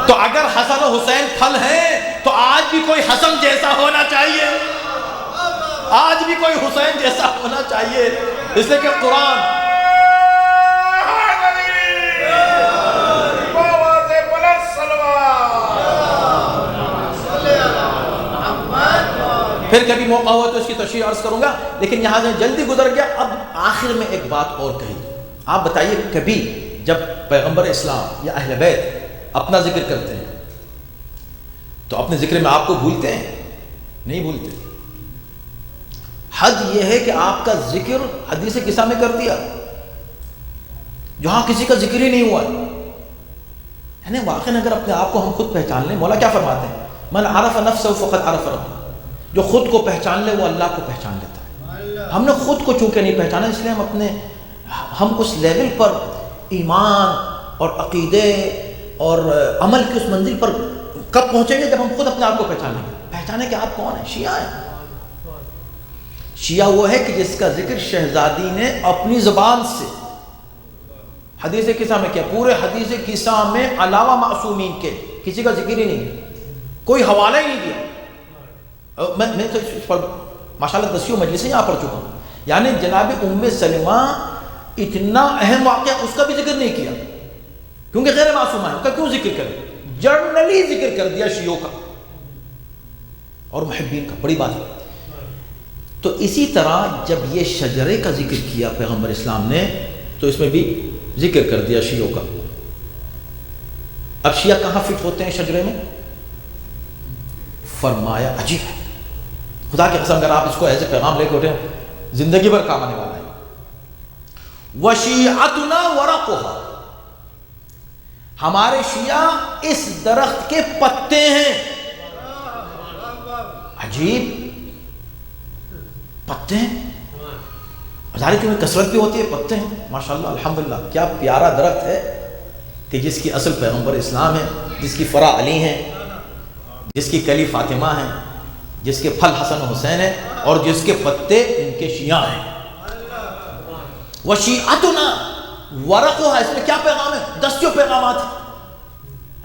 تو اگر حسن و حسین پھل ہیں تو آج بھی کوئی حسن جیسا ہونا چاہیے، آج بھی کوئی حسین جیسا ہونا چاہیے، اس لیے کہ قرآن پھر کبھی موقع ہوا تو اس کی تشریح عرض کروں گا، لیکن یہاں سے جلدی گزر گیا۔ اب آخر میں ایک بات اور کہی، آپ بتائیے کبھی جب پیغمبر اسلام یا اہل بیت اپنا ذکر کرتے ہیں تو اپنے ذکر میں آپ کو بھولتے ہیں؟ نہیں بھولتے۔ حد یہ ہے کہ آپ کا ذکر حدیث قصہ میں کر دیا جہاں کسی کا ذکر ہی نہیں ہوا ہے، یعنی واقعی اگر اپنے آپ کو ہم خود پہچان لیں، مولا کیا فرماتے ہیں؟ من عرف نفسه فقد عرف ربه، جو خود کو پہچان لے وہ اللہ کو پہچان لیتا ہے۔ ہم نے خود کو چونکہ نہیں پہچانا، اس لیے ہم اس لیول پر ایمان اور عقیدے اور عمل کی اس منزل پر کب پہنچیں گے؟ جب ہم خود اپنے آپ کو پہچانیں گے، پہچانے کہ آپ کون ہیں۔ شیعہ ہیں، شیعہ وہ ہے کہ جس کا ذکر شہزادی نے اپنی زبان سے حدیث قصہ میں کیا، پورے حدیث قصہ میں علاوہ معصومین کے کسی کا ذکر ہی نہیں، کوئی حوالہ ہی نہیں دیا۔ میں تو اس پر ماشاءاللہ 10 مجلسیں یہاں پڑھ چکا ہوں، یعنی جناب ام سلمہ اتنا اہم واقعہ اس کا بھی ذکر نہیں کیا کیونکہ غیر معصومہ ہے، اس کا کیوں ذکر کرے؟ جنرلی ذکر کر دیا شیعوں کا اور محبین کا، بڑی بات ہے۔ تو اسی طرح جب یہ شجرے کا ذکر کیا پیغمبر اسلام نے تو اس میں بھی ذکر کر دیا شیعوں کا۔ اب شیعہ کہاں فٹ ہوتے ہیں شجرے میں؟ فرمایا عجیب ہے، خدا کی قسم اگر آپ اس کو ایسے پیغام لے کے اٹھے زندگی بھر کام آنے والا ہے۔ وَشِيعَتُنَا وَرَقُهَا، ہمارے شیعہ اس درخت کے پتے ہیں۔ عجیب پتے ہیں، ظاہر کہ کثرت بھی ہوتی ہے، پتے ہیں، ماشاءاللہ الحمدللہ۔ کیا پیارا درخت ہے کہ جس کی اصل پیغمبر اسلام ہے، جس کی فرع علی ہیں، جس کی کلی فاطمہ ہیں، جس کے پھل حسن و حسین ہیں اور جس کے پتے ان کے شیعہ ہیں۔ وَشِيعَتُنَا وَرَقُهَا، اس میں کیا پیغام ہے؟ 10 پیغامات ہیں۔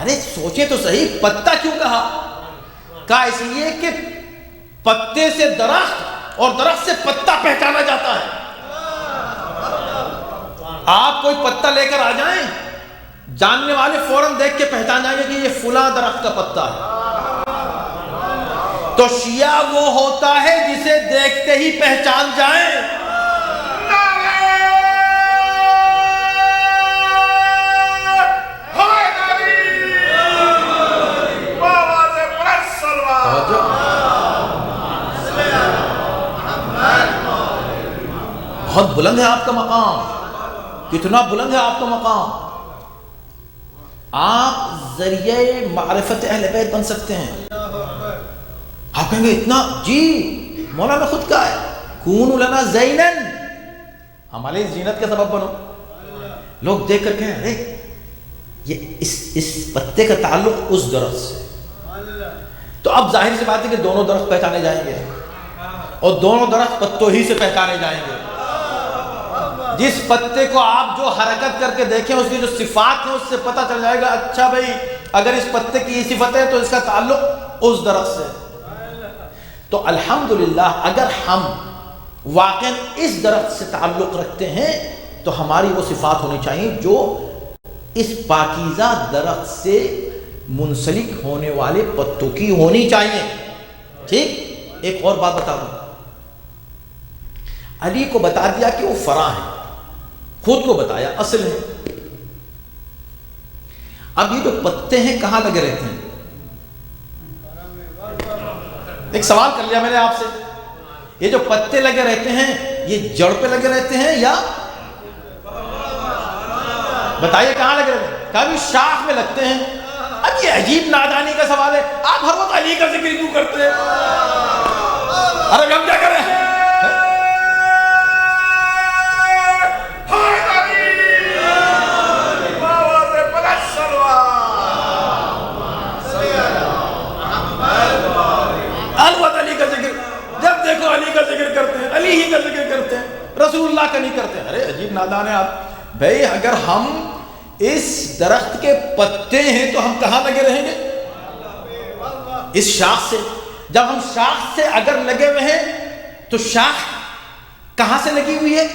ارے سوچے تو صحیح، پتا کیوں کہا؟ کہا اس لیے کہ پتے سے درخت اور درخت سے پتا پہچانا جاتا ہے۔ آپ کوئی پتا لے کر آ جائیں، جاننے والے فوراً دیکھ کے پہچان جائیں گے کہ یہ فلاں درخت کا پتا ہے۔ تو شیعہ وہ ہوتا ہے جسے دیکھتے ہی پہچان جائیں۔ بہت بلند ہے آپ کا مقام، کتنا بلند ہے آپ کا مقام۔ آپ ذریعہ معرفت اہل بیت بن سکتے ہیں۔ آپ کہیں گے اتنا، جی مولا نے خود کہا ہے کونوا لنا زینن، ہمارے زینت کا سبب بنو۔ لوگ دیکھ کر کہیں ارے یہ اس پتے کا تعلق اس درخت سے، تو اب ظاہر سی بات ہے کہ دونوں درخت پہچانے جائیں گے اور دونوں درخت پتوں ہی سے پہچانے جائیں گے۔ جس پتے کو آپ جو حرکت کر کے دیکھیں اس کی جو صفات ہیں اس سے پتہ چل جائے گا اچھا بھائی اگر اس پتے کی یہ صفت ہے تو اس کا تعلق اس درخت سے۔ تو الحمدللہ اگر ہم واقعاً اس درخت سے تعلق رکھتے ہیں تو ہماری وہ صفات ہونی چاہیے جو اس پاکیزہ درخت سے منسلک ہونے والے پتوں کی ہونی چاہیے۔ ٹھیک، ایک اور بات بتا دوں، علی کو بتا دیا کہ وہ فرع ہے، خود کو بتایا اصل ہے۔ اب یہ جو پتے ہیں کہاں لگے رہتے ہیں؟ ایک سوال کر لیا میں نے آپ سے، یہ جو پتے لگے رہتے ہیں یہ جڑ پہ لگے رہتے ہیں یا بتائیے کہاں لگے رہتے ہیں؟ کبھی شاخ میں لگتے ہیں. اب یہ عجیب نادانی کا سوال ہے. آپ ہر وقت علی کا ذکر کیوں کرتے ہیں؟ ارے ہم کیا کریں؟ علی کا ذکر جب دیکھو علی کا ذکر کرتے ہیں, علی ہی کا ذکر کرتے ہیں, رسول اللہ کا نہیں کرتے. ارے عجیب نادان ہے آپ. بھائی اگر ہم اس درخت کے پتے ہیں تو ہم کہاں لگے رہیں گے؟ اس شاخ سے. جب ہم شاخ سے اگر لگے ہوئے ہیں تو شاخ کہاں سے لگی ہوئی ہے؟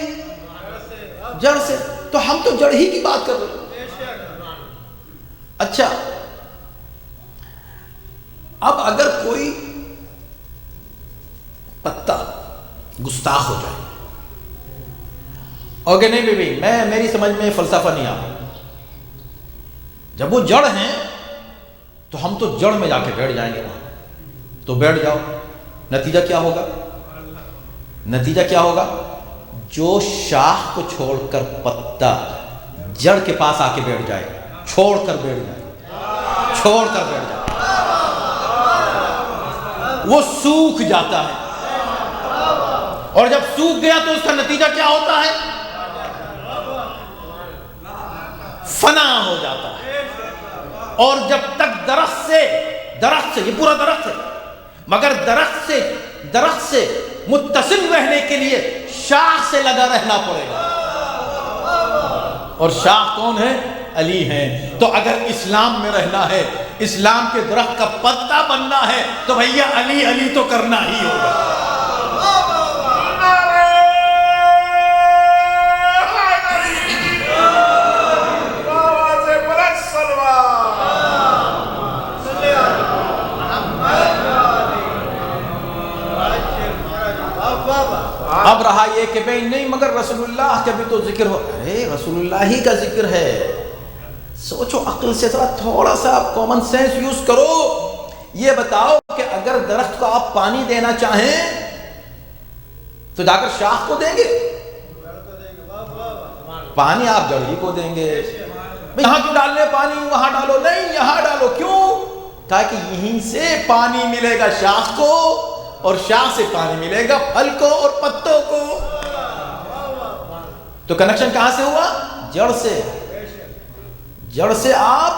جڑ سے. تو ہم تو جڑ ہی کی بات کر رہے ہیں. اچھا اب اگر کوئی پتا گستاخ ہو جائے, اوکے نہیں بھائی میں میری سمجھ میں فلسفہ نہیں آ رہا, جب وہ جڑ ہیں تو ہم تو جڑ میں جا کے بیٹھ جائیں گے وہاں. تو بیٹھ جاؤ, نتیجہ کیا ہوگا؟ نتیجہ کیا ہوگا؟ جو شاخ کو چھوڑ کر پتا جڑ کے پاس آ کے بیٹھ جائے, چھوڑ کر بیٹھ جائے, چھوڑ کر بیٹھ جائے, وہ سوکھ جاتا ہے. اور جب سوکھ گیا تو اس کا نتیجہ کیا ہوتا ہے؟ فنا ہو جاتا ہے. اور جب تک درخت سے یہ پورا درخت ہے, مگر درخت سے متصل رہنے کے لیے شاخ سے لگا رہنا پڑے گا. اور شاخ کون ہے؟ علی ہیں. تو اگر اسلام میں رہنا ہے, اسلام کے درخت کا پتا بننا ہے, تو بھیا علی علی تو کرنا ہی ہوگا. اب رہا یہ کہ بھئی نہیں مگر رسول اللہ کا بھی تو ذکر ہو. ارے رسول اللہ ہی کا ذکر ہے. سوچو عقل سے تھوڑا سا آپ کامن سینس یوز کرو. یہ بتاؤ کہ اگر درخت کو آپ پانی دینا چاہیں تو جا کر شاخ کو دیں گے؟ پانی آپ جڑ ہی کو دیں گے. یہاں کیوں ڈالنے پانی, وہاں ڈالو نہیں, یہاں ڈالو. کیوں؟ تاکہ یہیں سے پانی ملے گا شاخ کو, اور شاخ سے پانی ملے گا پھل کو اور پتوں کو. تو کنیکشن کہاں سے ہوا؟ جڑ سے. جڑ سے آپ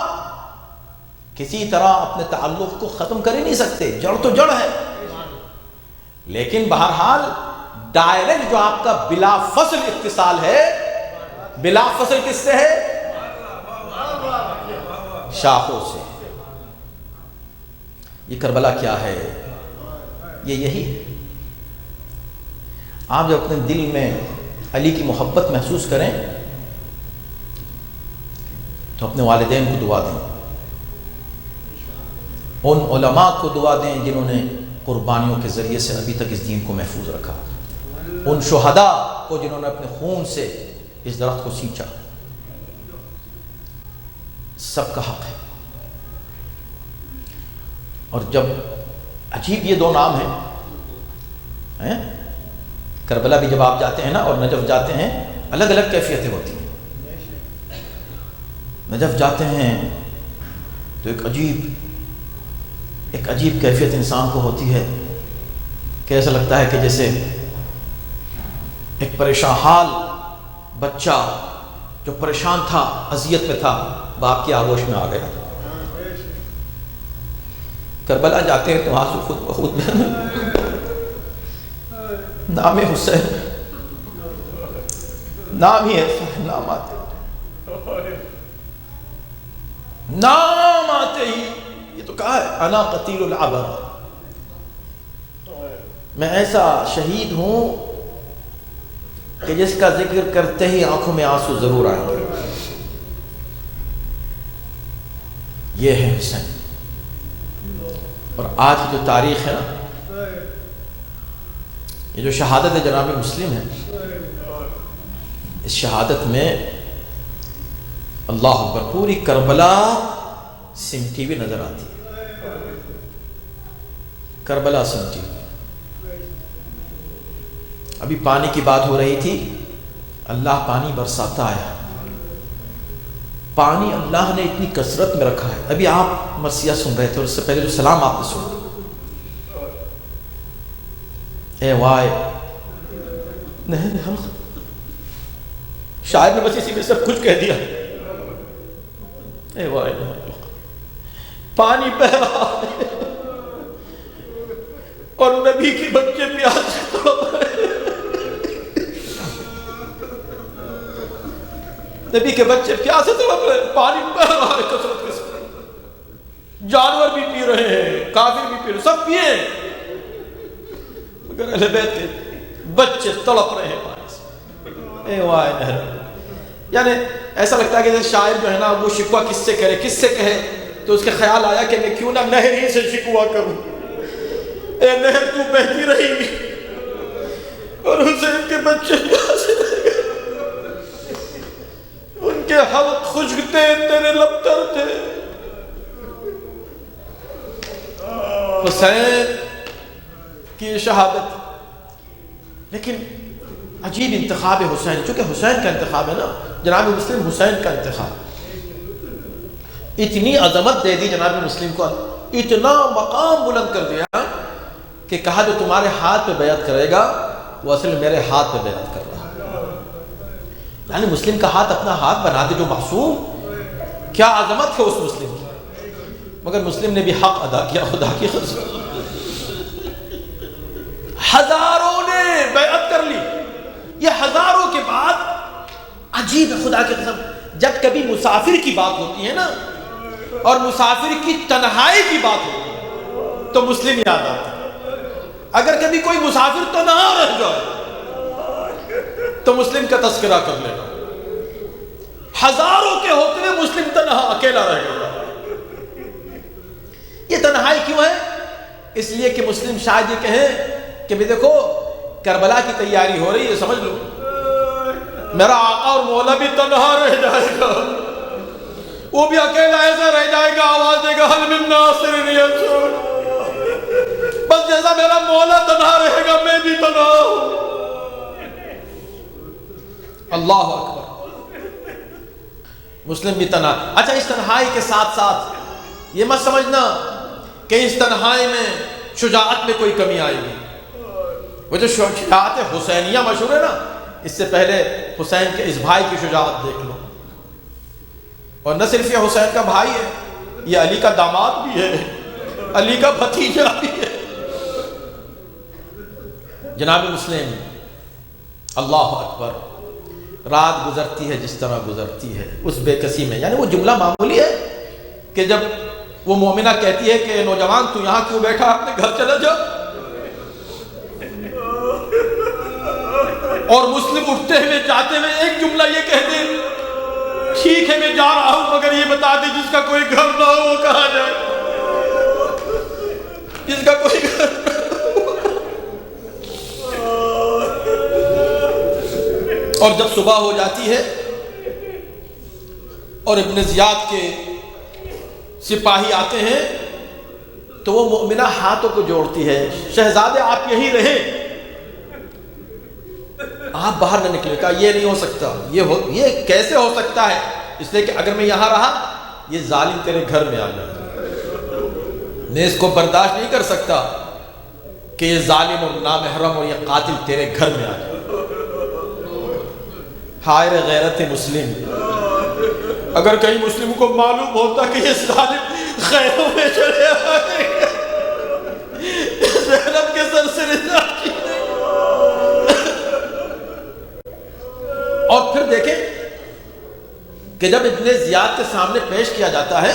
کسی طرح اپنے تعلق کو ختم کر ہی نہیں سکتے. جڑ تو جڑ ہے. لیکن بہرحال ڈائریکٹ جو آپ کا بلا فصل اتصال ہے, بلا فصل کس سے ہے؟ شاخوں سے. یہ کربلا کیا ہے؟ یہ یہی ہے. آپ جب اپنے دل میں علی کی محبت محسوس کریں تو اپنے والدین کو دعا دیں, ان علماء کو دعا دیں جنہوں نے قربانیوں کے ذریعے سے ابھی تک اس دین کو محفوظ رکھا, ان شہداء کو جنہوں نے اپنے خون سے اس درخت کو سینچا. سب کا حق ہے. اور جب عجیب یہ دو نام ہیں, کربلا بھی جب آپ جاتے ہیں نا اور نجف جاتے ہیں, الگ الگ کیفیتیں ہوتی ہیں. نجف جاتے ہیں تو ایک عجیب کیفیت انسان کو ہوتی ہے کہ ایسا لگتا ہے کہ جیسے ایک پریشان حال بچہ جو پریشان تھا, اذیت میں تھا, باپ کی آغوش میں آ گیا. کربلا جاتے ہیں تو آنسو خود بخود نام حسین, نام ہی ایسا ہے, نام آتے ہی یہ تو کہا ہے انا قتیل العبر, میں ایسا شہید ہوں کہ جس کا ذکر کرتے ہی آنکھوں میں آنسو ضرور آئیں گے. یہ ہے حسین. اور آج کی جو تاریخ ہے نا, یہ جو شہادت جناب مسلم ہے, اس شہادت میں اللہ اکبر پوری کربلا سمٹی ہوئی نظر آتی ہے. کربلا سمٹی ہوئی. ابھی پانی کی بات ہو رہی تھی، اللہ پانی برساتا ہے، پانی اللہ نے اتنی کثرت میں رکھا ہے. ابھی آپ مرثیہ سن رہے تھے اور اس سے پہلے جو سلام آپ نے سنا، اے وائے نہر حلق، شاعر نے بس اسی میں سب کچھ کہہ دیا. اے وائے نہر حلق، پانی بہ رہا ہے اور نبی کے بچے پیاس سے تڑپ رہے ہیں. نبی کے بچے پیاس سے تڑپ رہے ہیں، پانی بہ رہا ہے کثرت کے ساتھ، جانور بھی پی رہے ہیں، کافر بھی پی رہے ہیں، سب پیے، مگر اہل بیت کے بچے تڑپ رہے ہیں پانی سے. اے وائے نہر، یعنی ایسا لگتا ہے کہ جیسے شاعر جو ہے نا وہ شکوہ کس سے کرے، کس سے کہے، تو اس کے خیال آیا کہ میں کیوں نہ نہر ہی سے شکوہ کروں. اے نہر تو بہتی رہی اور حسین کے بچے پیاسے رہ گئے، ان کے حلق خشک تھے، تیرے لب تر تھے. حسین کی شہادت، لیکن عجیب انتخاب ہے حسین، چونکہ حسین کا انتخاب ہے نا، جناب مسلم حسین کا انتخاب. اتنی عظمت دے دی جناب مسلم کو، اتنا مقام بلند کر دیا کہ کہا جو تمہارے ہاتھ پہ بیعت کرے گا وہ اصل میرے ہاتھ پہ بیعت کر رہا ہے. یعنی مسلم کا ہاتھ اپنا ہاتھ بنا دے جو معصوم، کیا عظمت ہے اس مسلم کی. مگر مسلم نے بھی حق ادا کیا، خدا کی قسم ہزاروں نے بیعت کر لی. یہ ہزاروں کے بعد عجیب ہے خدا کی قسم، جب کبھی مسافر کی بات ہوتی ہے نا اور مسافر کی تنہائی کی بات ہوتی ہے تو مسلم یاد آتا ہے. اگر کبھی کوئی مسافر تنہا رہ جائے تو مسلم کا تذکرہ کر لینا. ہزاروں کے ہوتے ہوئے مسلم تنہا اکیلا رہ گیا. یہ تنہائی کیوں ہے؟ اس لیے کہ مسلم شاید یہ کہیں کہ بھی دیکھو کربلا کی تیاری ہو رہی ہے، سمجھ لو میرا آقا اور مولا بھی تنہا رہ جائے گا، وہ بھی اکیلا ایسا رہ جائے گا، آواز دے گا حل من ناصر ینصرون. بس جیسا میرا مولا تنہا رہے گا میں بھی تنہا ہوں. اللہ اکبر، مسلم بھی تنہا. اچھا اس تنہائی کے ساتھ ساتھ یہ مت سمجھنا کہ اس تنہائی میں شجاعت میں کوئی کمی آئے گی. وہ جو شجاعت حسینیہ مشہور ہے نا، اس سے پہلے حسین کے اس بھائی کی شجاعت دیکھ لو. اور نہ صرف یہ حسین کا بھائی ہے، یہ علی کا داماد بھی ہے، علی کا بھتیجا بھی ہے. جناب مسلم، اللہ اکبر، رات گزرتی ہے جس طرح گزرتی ہے اس بے کسی میں. یعنی وہ جملہ معمولی ہے کہ جب وہ مومنہ کہتی ہے کہ نوجوان تو یہاں کیوں بیٹھا، اپنے گھر چلا جا، اور مسلم اٹھتے ہوئے جاتے ہوئے ایک جملہ یہ کہہ دے، ٹھیک ہے میں جا رہا ہوں مگر یہ بتا دے جس کا کوئی گھر نہ ہو وہ کہاں جائے، جس کا کوئی گھر نہ ہو. اور جب صبح ہو جاتی ہے اور ابن زیاد کے سپاہی آتے ہیں تو وہ مومنہ ہاتھوں کو جوڑتی ہے، شہزادے آپ یہی رہیں، آپ باہر نہ نکلے. کہا یہ نہیں ہو سکتا، یہ کیسے ہو سکتا ہے؟ اس لیے کہ اگر میں یہاں رہا یہ ظالم تیرے گھر میں آ جائے، میں اس کو برداشت نہیں کر سکتا کہ یہ ظالم اور نامحرم اور یہ قاتل تیرے گھر میں آ جائے. ہائے غیرت مسلم، اگر کہیں مسلم کو معلوم ہوتا کہ یہ ظالم خیموں میں چلے آئے گا، زینب کے سر سے رضا کی. اور پھر دیکھیں کہ جب ابن زیاد کے سامنے پیش کیا جاتا ہے،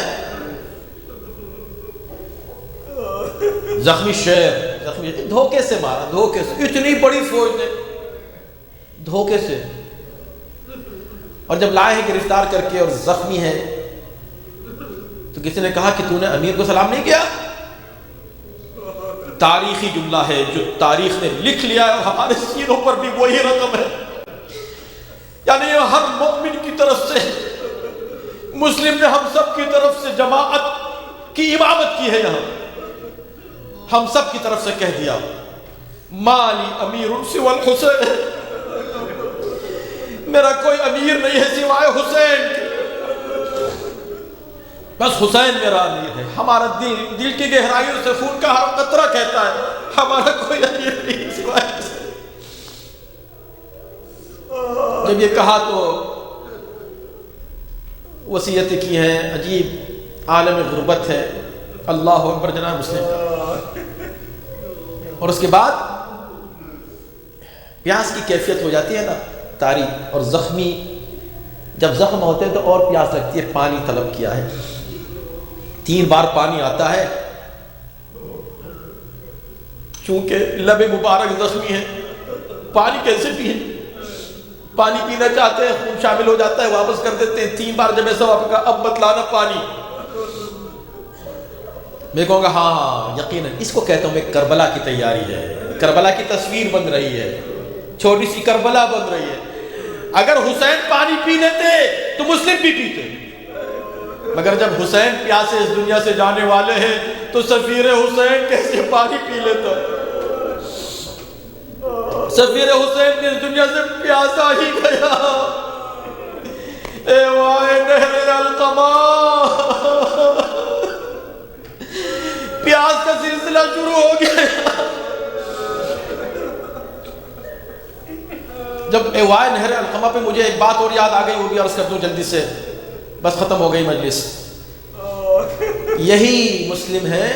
زخمی شیر، زخمی دھوکے سے مارا، دھوکے سے، اتنی بڑی فوج نے دھوکے سے. اور جب لائے ہیں گرفتار کر کے اور زخمی ہے تو کسی نے کہا کہ تو نے امیر کو سلام نہیں کیا. تاریخی جملہ ہے جو تاریخ نے لکھ لیا ہے اور ہمارے سینوں پر بھی وہی رقم ہے. یعنی ہر مومن کی طرف سے، مسلم نے ہم سب کی طرف سے جماعت کی امامت کی ہے. یہاں ہم سب کی طرف سے کہہ دیا مالی امیر سوى الحسین، میرا کوئی امیر نہیں ہے سوائے حسین کے، بس حسین میرا امیر ہے. ہمارا دل کی گہرائیوں سے خون کا ہر قطرہ کہتا ہے ہمارا کوئی امیر نہیں سوائے حسین. جب یہ کہا تو وصیت کی ہے، عجیب عالم غربت ہے. اللہ اکبر جناب مسلم کا. اور اس کے بعد پیاس کی کیفیت ہو جاتی ہے نا طاری، اور زخمی جب زخم ہوتے ہیں تو اور پیاس لگتی ہے. پانی طلب کیا ہے، 3 بار پانی آتا ہے. چونکہ لب مبارک زخمی ہے، پانی کیسے پیئیں؟ پانی پینا چاہتے ہیں، خون شامل ہو جاتا ہے، واپس کر دیتے ہیں. 3 بار جب ایسا واپس کہا اب بتلانا پانی، میں کہوں گا ہاں یقیناً اس کو کہتا ہوں میں کربلا کی تیاری ہے، کربلا کی تصویر بن رہی ہے، چھوٹی سی کربلا بن رہی ہے. اگر حسین پانی پی لیتے تو مسلم بھی پیتے، مگر جب حسین پیاسے اس دنیا سے جانے والے ہیں تو سفیر حسین کیسے پانی پی لیتا؟ سفیر حسین کی اس دنیا سے پیاسا ہی گیا. اے وائے نہر القما، پیاس کا سلسلہ شروع ہو گیا. جب ایوائے نہر القما پہ مجھے ایک بات اور یاد آ گئی، وہ بھی عرض کر دوں جلدی سے، بس ختم ہو گئی مجلس. یہی مسلم ہے،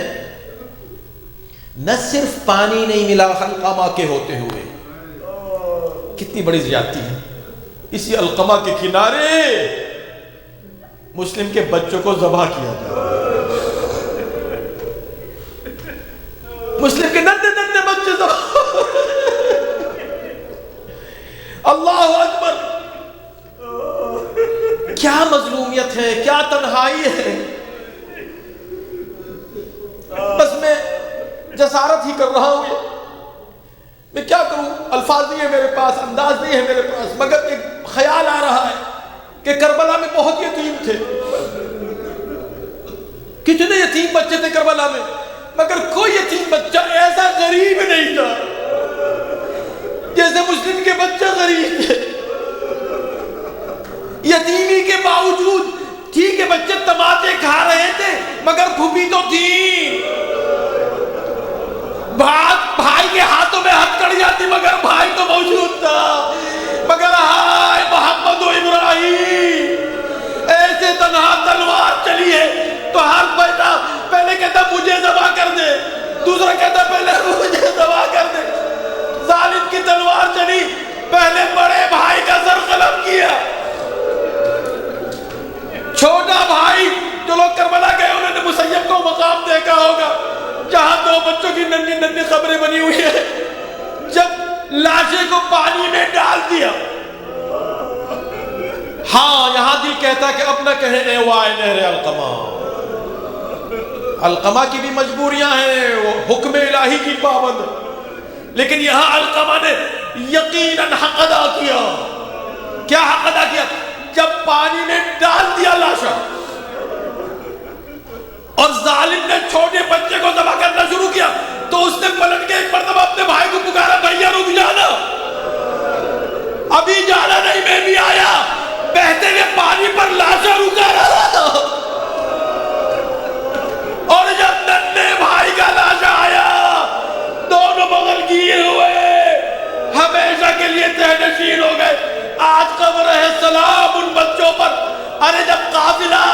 نہ صرف پانی نہیں ملا القما کے ہوتے ہوئے، کتنی بڑی زیادتی ہے. اسی القما کے کنارے مسلم کے بچوں کو ذبح کیا گیا. مسلم کے ننھے ننھے بچے ذبح. اللہ اکبر، کیا مظلومیت ہے، کیا تنہائی ہے. بس میں جسارت ہی کر رہا ہوں، میں کیا کروں، الفاظ نہیں ہے میرے پاس، انداز نہیں ہے میرے پاس، مگر ایک خیال آ رہا ہے کہ کربلا میں بہت یتیم تھے. کتنے یتیم بچے تھے کربلا میں، مگر کوئی یتیم بچہ ایسا غریب نہیں تھا جیسے مسلم کے بچے غریب تھے. یتیمی کے باوجود ٹھیک ہے بچے تماچے کھا رہے تھے مگر پھوپھی تو تھی. بھائی کے ہاتھوں میں ہتھکڑیاں تھی مگر بھائی تو موجود تھا. مگر ہائے محمد و ابراہیم، ایسے تنہا تلوار چلی ہے تو ہر بیٹا پہلے کہتا مجھے ذبح کر دے، دوسرا کہتا پہلے مجھے ذبح کر دے. ظالم کی تلوار چلی، پہلے بڑے بھائی کا سر قلم کیا. چھوٹا بھائی جو لوگ کربلا گئے انہوں نے مسیب کو مقام دیکھا ہوگا جہاں 2 بچوں کی ننھی ننھی قبریں بنی ہوئی ہیں. جب لاشیں کو پانی میں ڈال دیا، ہاں یہاں دل کہتا کہ اب نہ کہیں اے وائے نہر القما. القما کی بھی مجبوریاں ہیں، وہ حکم الہی کی پابند، لیکن یہاں القما نے یقیناً حق ادا کیا. کیا حق ادا کیا؟ جب پانی میں ڈال دیا لاشا اور ظالم نے چھوٹے بچے کو ذبح کرنا شروع کیا تو اس نے پلٹ کے ایک مرتبہ اپنے بھائی کو پکارا، بھیا رک جانا، ابھی جانا نہیں، میں بھی آیا. بہتے ہوئے پانی پر لاشا رکا رہا اور جب ننھے بھائی کا لاشا آیا دونوں بغل گیر ہوئے، ہمیشہ کے لیے تہنشین ہو گئے. آج قبر ہے سلام ان بچوں پر. ارے جب قافلہ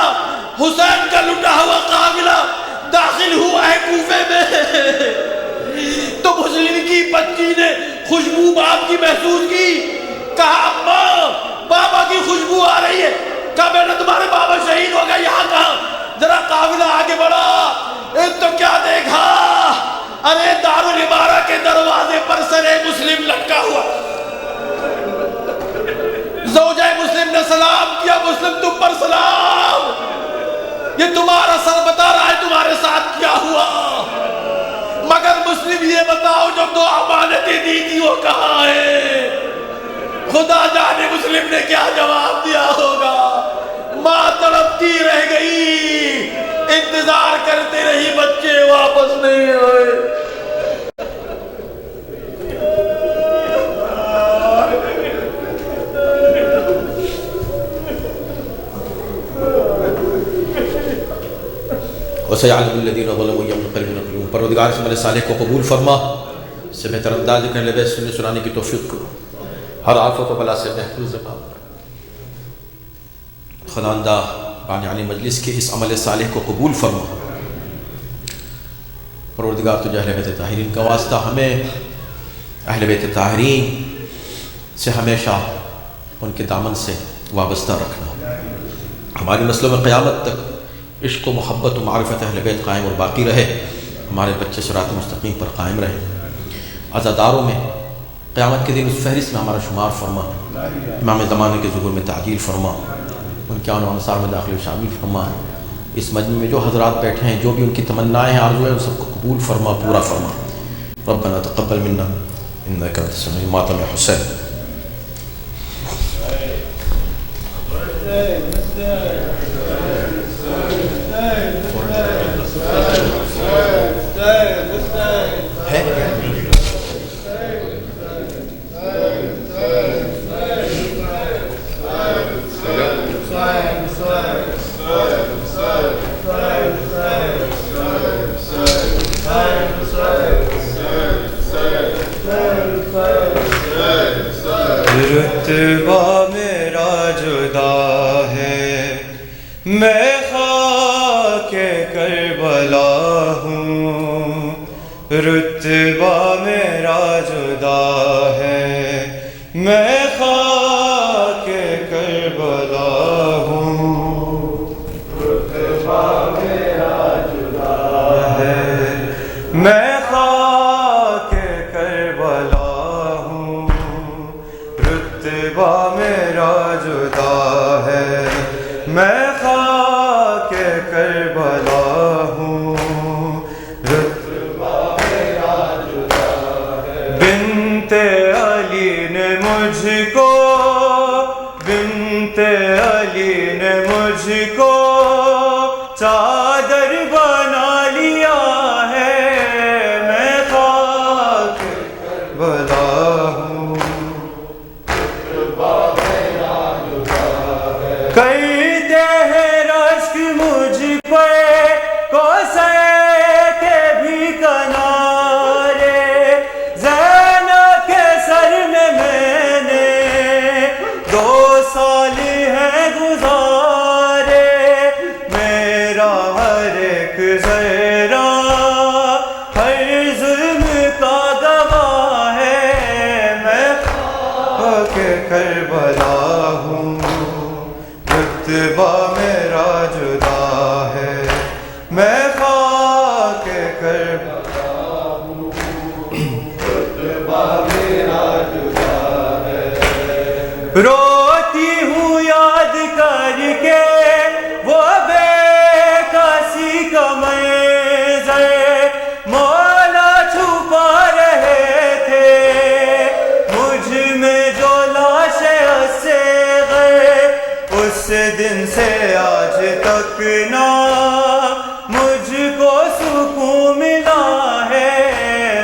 حسین کا لٹا ہوا قافلہ داخل ہوا ہے کوفے میں تو مسلم کی بچی نے خوشبو باپ کی محسوس کی. کہا اماں بابا کی خوشبو آ رہی ہے. کہا بیٹا تمہارے بابا شہید ہو گئے، یہاں کہاں؟ ذرا قافلہ آگے بڑھا. ایک تو کیا دیکھا، ارے دارالعمارہ کے دروازے پر سرے مسلم لٹکا ہوا. زوجہ مسلم نے سلام کیا، مسلم تم پر سلام، یہ تمہارا سر بتا رہا ہے تمہارے ساتھ کیا ہوا. مگر مسلم یہ بتاؤ جو 2 امانتیں دی تھی وہ کہاں ہیں؟ خدا جانے مسلم نے کیا جواب دیا ہوگا. ماں تڑپتی رہ گئی، انتظار کرتے رہی، بچے واپس نہیں ہوئے. وسيعلم الذين ظلموا أي منقلب ينقلبون. پروردگار سے عمل صالح کو قبول فرما، اس سے بہتر انداز کرنے لگے سننے سنانے کی توفیق کو، ہر آفت و بلا سے محفوظ رکھا. خداوندہ بانیان مجلس کے اس عمل صالح کو قبول فرما. پروردگار تجھے اہل بیت طاہرین کا واسطہ ہمیں اہل بیت طاہرین سے ہمیشہ ان کے دامن سے وابستہ رکھنا. ہماری نسلوں میں قیامت تک عشق و محبت و معرفت اہل بیت قائم اور باقی رہے. ہمارے بچے صراط مستقیم پر قائم رہے. عزاداروں میں قیامت کے دن اس فہرست میں ہمارا شمار فرما. امام زمانے کے ظہور میں تعجیل فرما. ان کے عنوان انصار میں داخل و شامل فرما. اس مجمع میں جو حضرات بیٹھے ہیں، جو بھی ان کی تمنائیں ہیں، آرزو ہیں، ان سب کو قبول فرما، پورا فرما. ربنا تقبل منا انك انت السميع ماتم حسین. رتبہ میرا جدا ہے، میں خاک کربلا ہوں. رتبہ میرا جدا ہے، میں خاک کربلا ہوں. رتبہ میرا جدا ہے، میں خاک کربلا ہوں. رتبہ میرا جدا ہے، میں خاک کربلا ہوں. رتبہ میرا جدا ہے. بنت علی نے مجھ کو، بنت علی نے مجھ کو چادر بنا لیا ہے. میں خاک کربلا ہوں. کرتے ہیں رشک مجھ پہ کوثر کے بھی کنارے. زینب کے سر میں نے 2 سال ہیں گزارے. میرا ہر ایک ذرہ ہر ظلم کا گواہ ہے. میں خاک کربلا ہوں. رتبہ میرا جدا ہے، میں خاک کربلا ہوں. رتبہ میرا جدا ہے. روتی ہوں یاد کر کے وہ بے کسی کا منظر. مولا چھپا رہے تھے مجھ میں جو لاشیں اصغر. اس دن سے آج تک نہ مجھ کو سکون ملا ہے.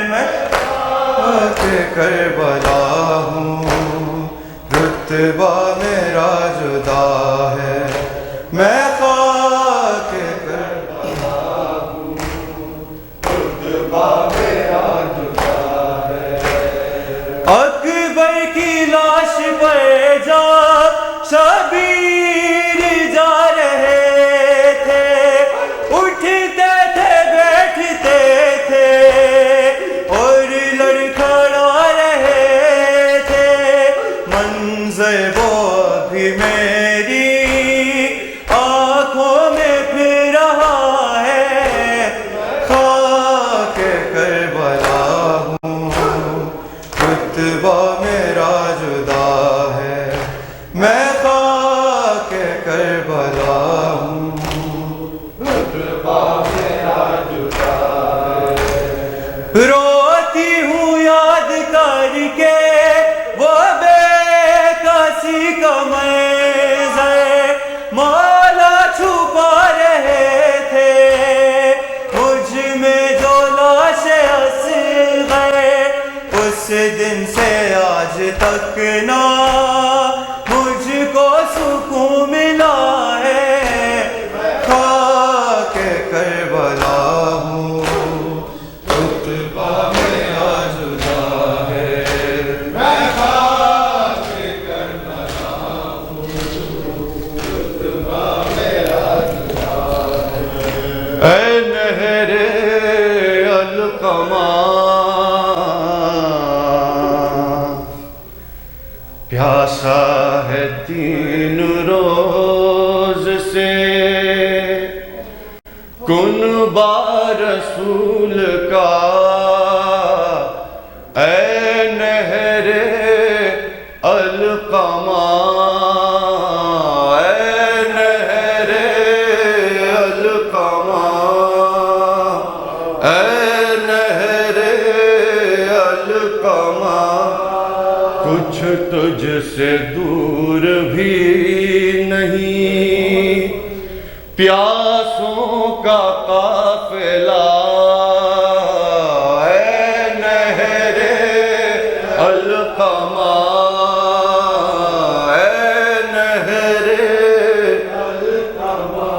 میں خاک کربلا ہوں. رتبہ میرا جدا ہے، میں خاک کربلا ہوں. رتبہ میرا جدا ہے. اکبر کی لاش پر جا شبیر جا رہے تھے. اٹھتے تھے بیٹھتے تھے اور لڑکھڑا رہے تھے. منظر وہ بھی میری آنکھوں میں پھر رہا ہے. خاک کربلا ہوں. رتبہ میرا جدا ہے، میں خاک کربلا ہوں. رتبہ میرا جدا ہے. روتی ہوں یاد کر کے وہ بے کسی کا منظر. مولا چھپا رہے تھے مجھ میں جو لاشیں اصغر. اس دن سے آج تک نہ مجھ کو سکون ملا ہے. خاک کربلا والا ہوں، رتبہ میرا جدا ہے، میں خاک کربلا ہوں، رتبہ میرا جدا ہے۔ اے نہر القمہ پیاسا ہے 3 روز سے، کن با رسول کا اے نہر القمہ، اے نہر القمہ، اے نہر القمہ، کچھ تجھ سے دور بھی نہیں، پیاسوں کا قافلہ، اے نہر القمہ، اے نہر القمہ،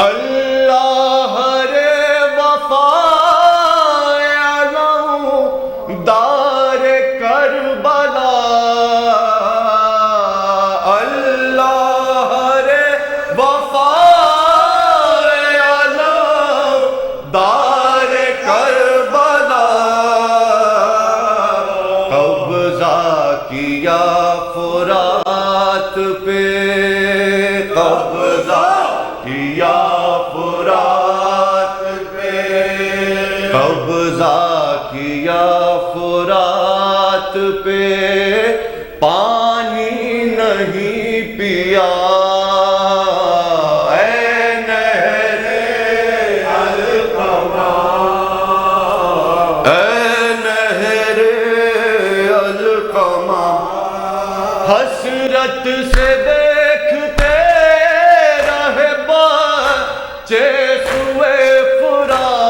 اللہ رے وفا علم دار کربلا، اللہ رے وفا علم دار کربلا، قبضہ کیا فرات پہ، قبضہ کیا فرات پہ، قبضہ کیا فرات پہ، پانی نہیں پیا، اے نہر القمہ، اے نہر القمہ، حسرت سے دیکھتے رہے بچے سوئے فرات،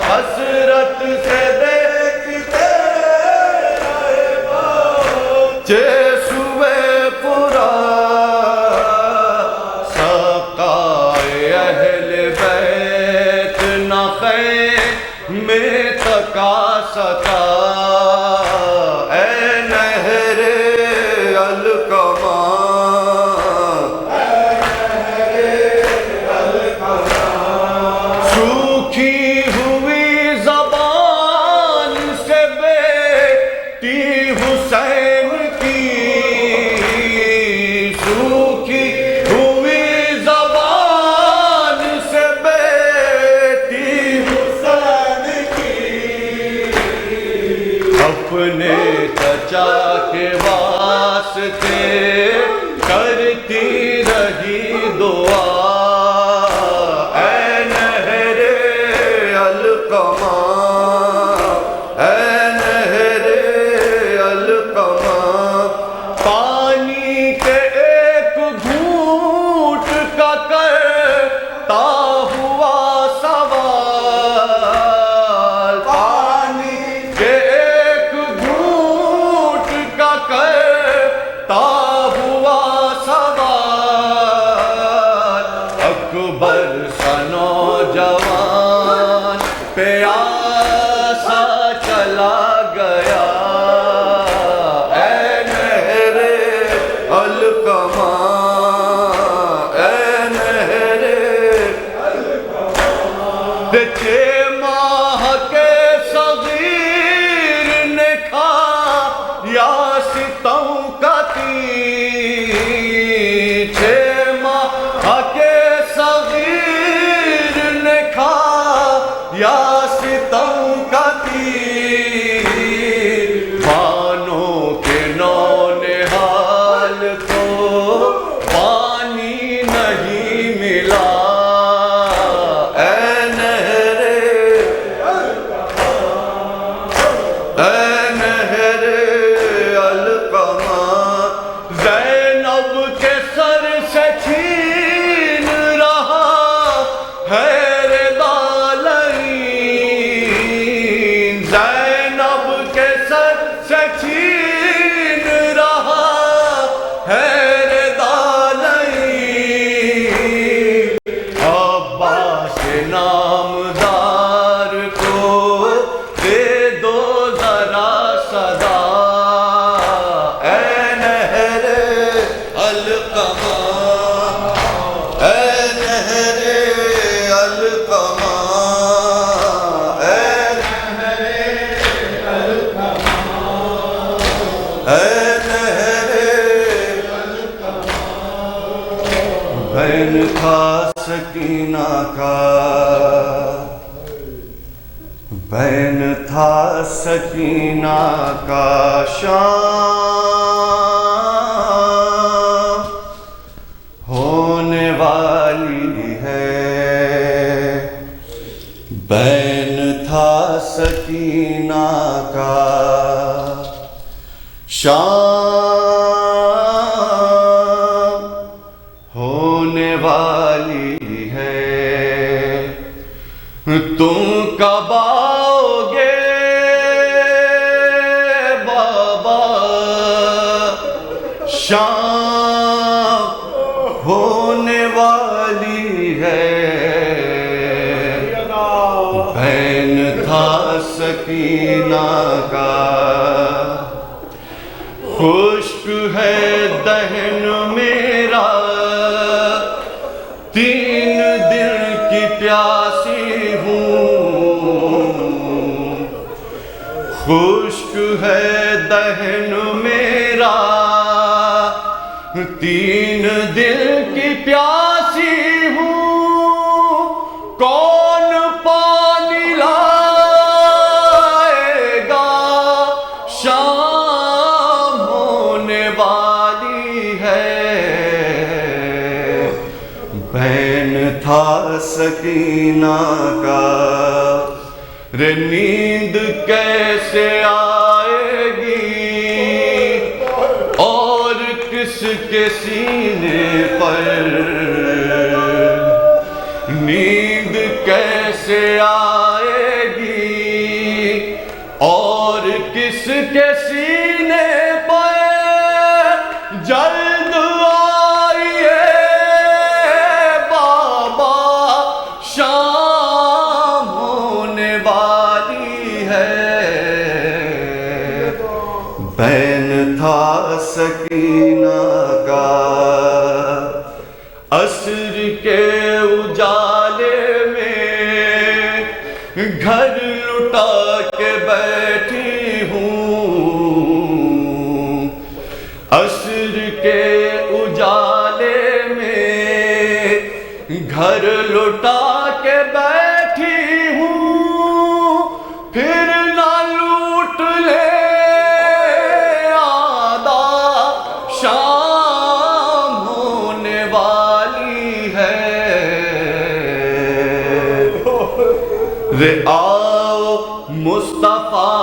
حسرت سے دیکھتے رہے بچے سوئے فرات، سقائے اہل بیت نہ خیم میں تکا سکا، اے نہر القمہ، سوکھی ہوئی زبان سے بیٹی حسین کی، سوکھی ہوئی زبان سے بیٹی حسین کی، اپنے چچا کے واسطے کرتی رہی دعا، اے نہر القمہ، اے نہر القمہ، پانی کے ایک گھونٹ کا کرتا ہوا سوال، پانی کے ایک گھونٹ کا کرتا ہوا سوال، اکبر سا نوجوان پیاسا چلا گیا، اے نہر القمہ، اے نہر القمہ، 6 ماہ کے صغیر نے کھایا ستم کا تیر، 6 ماہ کے صغیر نے کھایا ستم کا تیر، بانوں کے نونہال کو پانی نہیں ملا، اے نہر نامدار کو دے دو ذرا صدا، اے نہر القما، اے نہر القما، اے نہر القما، اے نہر القما، بہن تھا سکینہ کا، بہن تھا سکینہ کا شام، ہونے والی ہے، بہن تھا سکینہ کا شام، ہونے والی ہے، تم کب آؤ گے بابا، شام ہونے والی ہے، بہن تھا سکینہ کا، خشک ہے دہن میرا، تین دل کی پیاسی ہوں، خشک ہے دہن میرا، تین دل کی پیاسی ہوں، کون پانی لائے گا، شام ہونے والی ہے، بہن تھا سکینہ کا، رے نیند کیسے آئے گی اور کس کے سینے پر، نیند کیسے آئے گی اور کس کے سینے پر، جلد آئیے بابا، شام ہونے والی ہے، بہن تھا سکینہ کا، عصر کے اجالے میں گھر لٹا کے بیٹھی ہوں، عصر کے اجالے میں گھر لٹا کے بیٹھی ہوں، پھر نہ لوٹ لے آدھا، شام ہونے والی ہے، رے آؤ مصطفیٰ،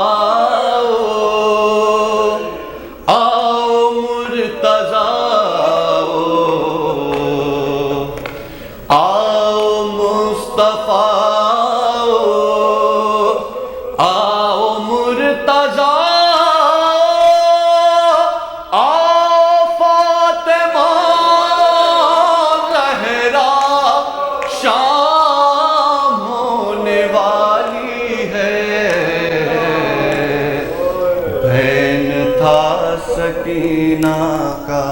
آؤ مرتضیٰ، آؤ مصطفیٰ، آؤ مرتضیٰ، آؤ فاطمہ زہرا، شام ہونے والی ہے، بہن تھا سکینہ کا،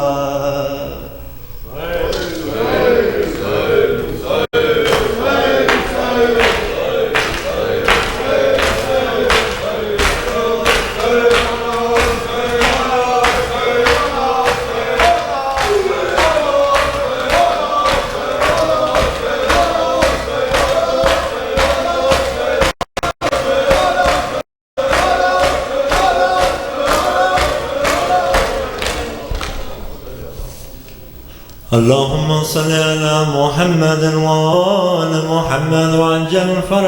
اللهم صل على محمد وآل محمد وعجل فرج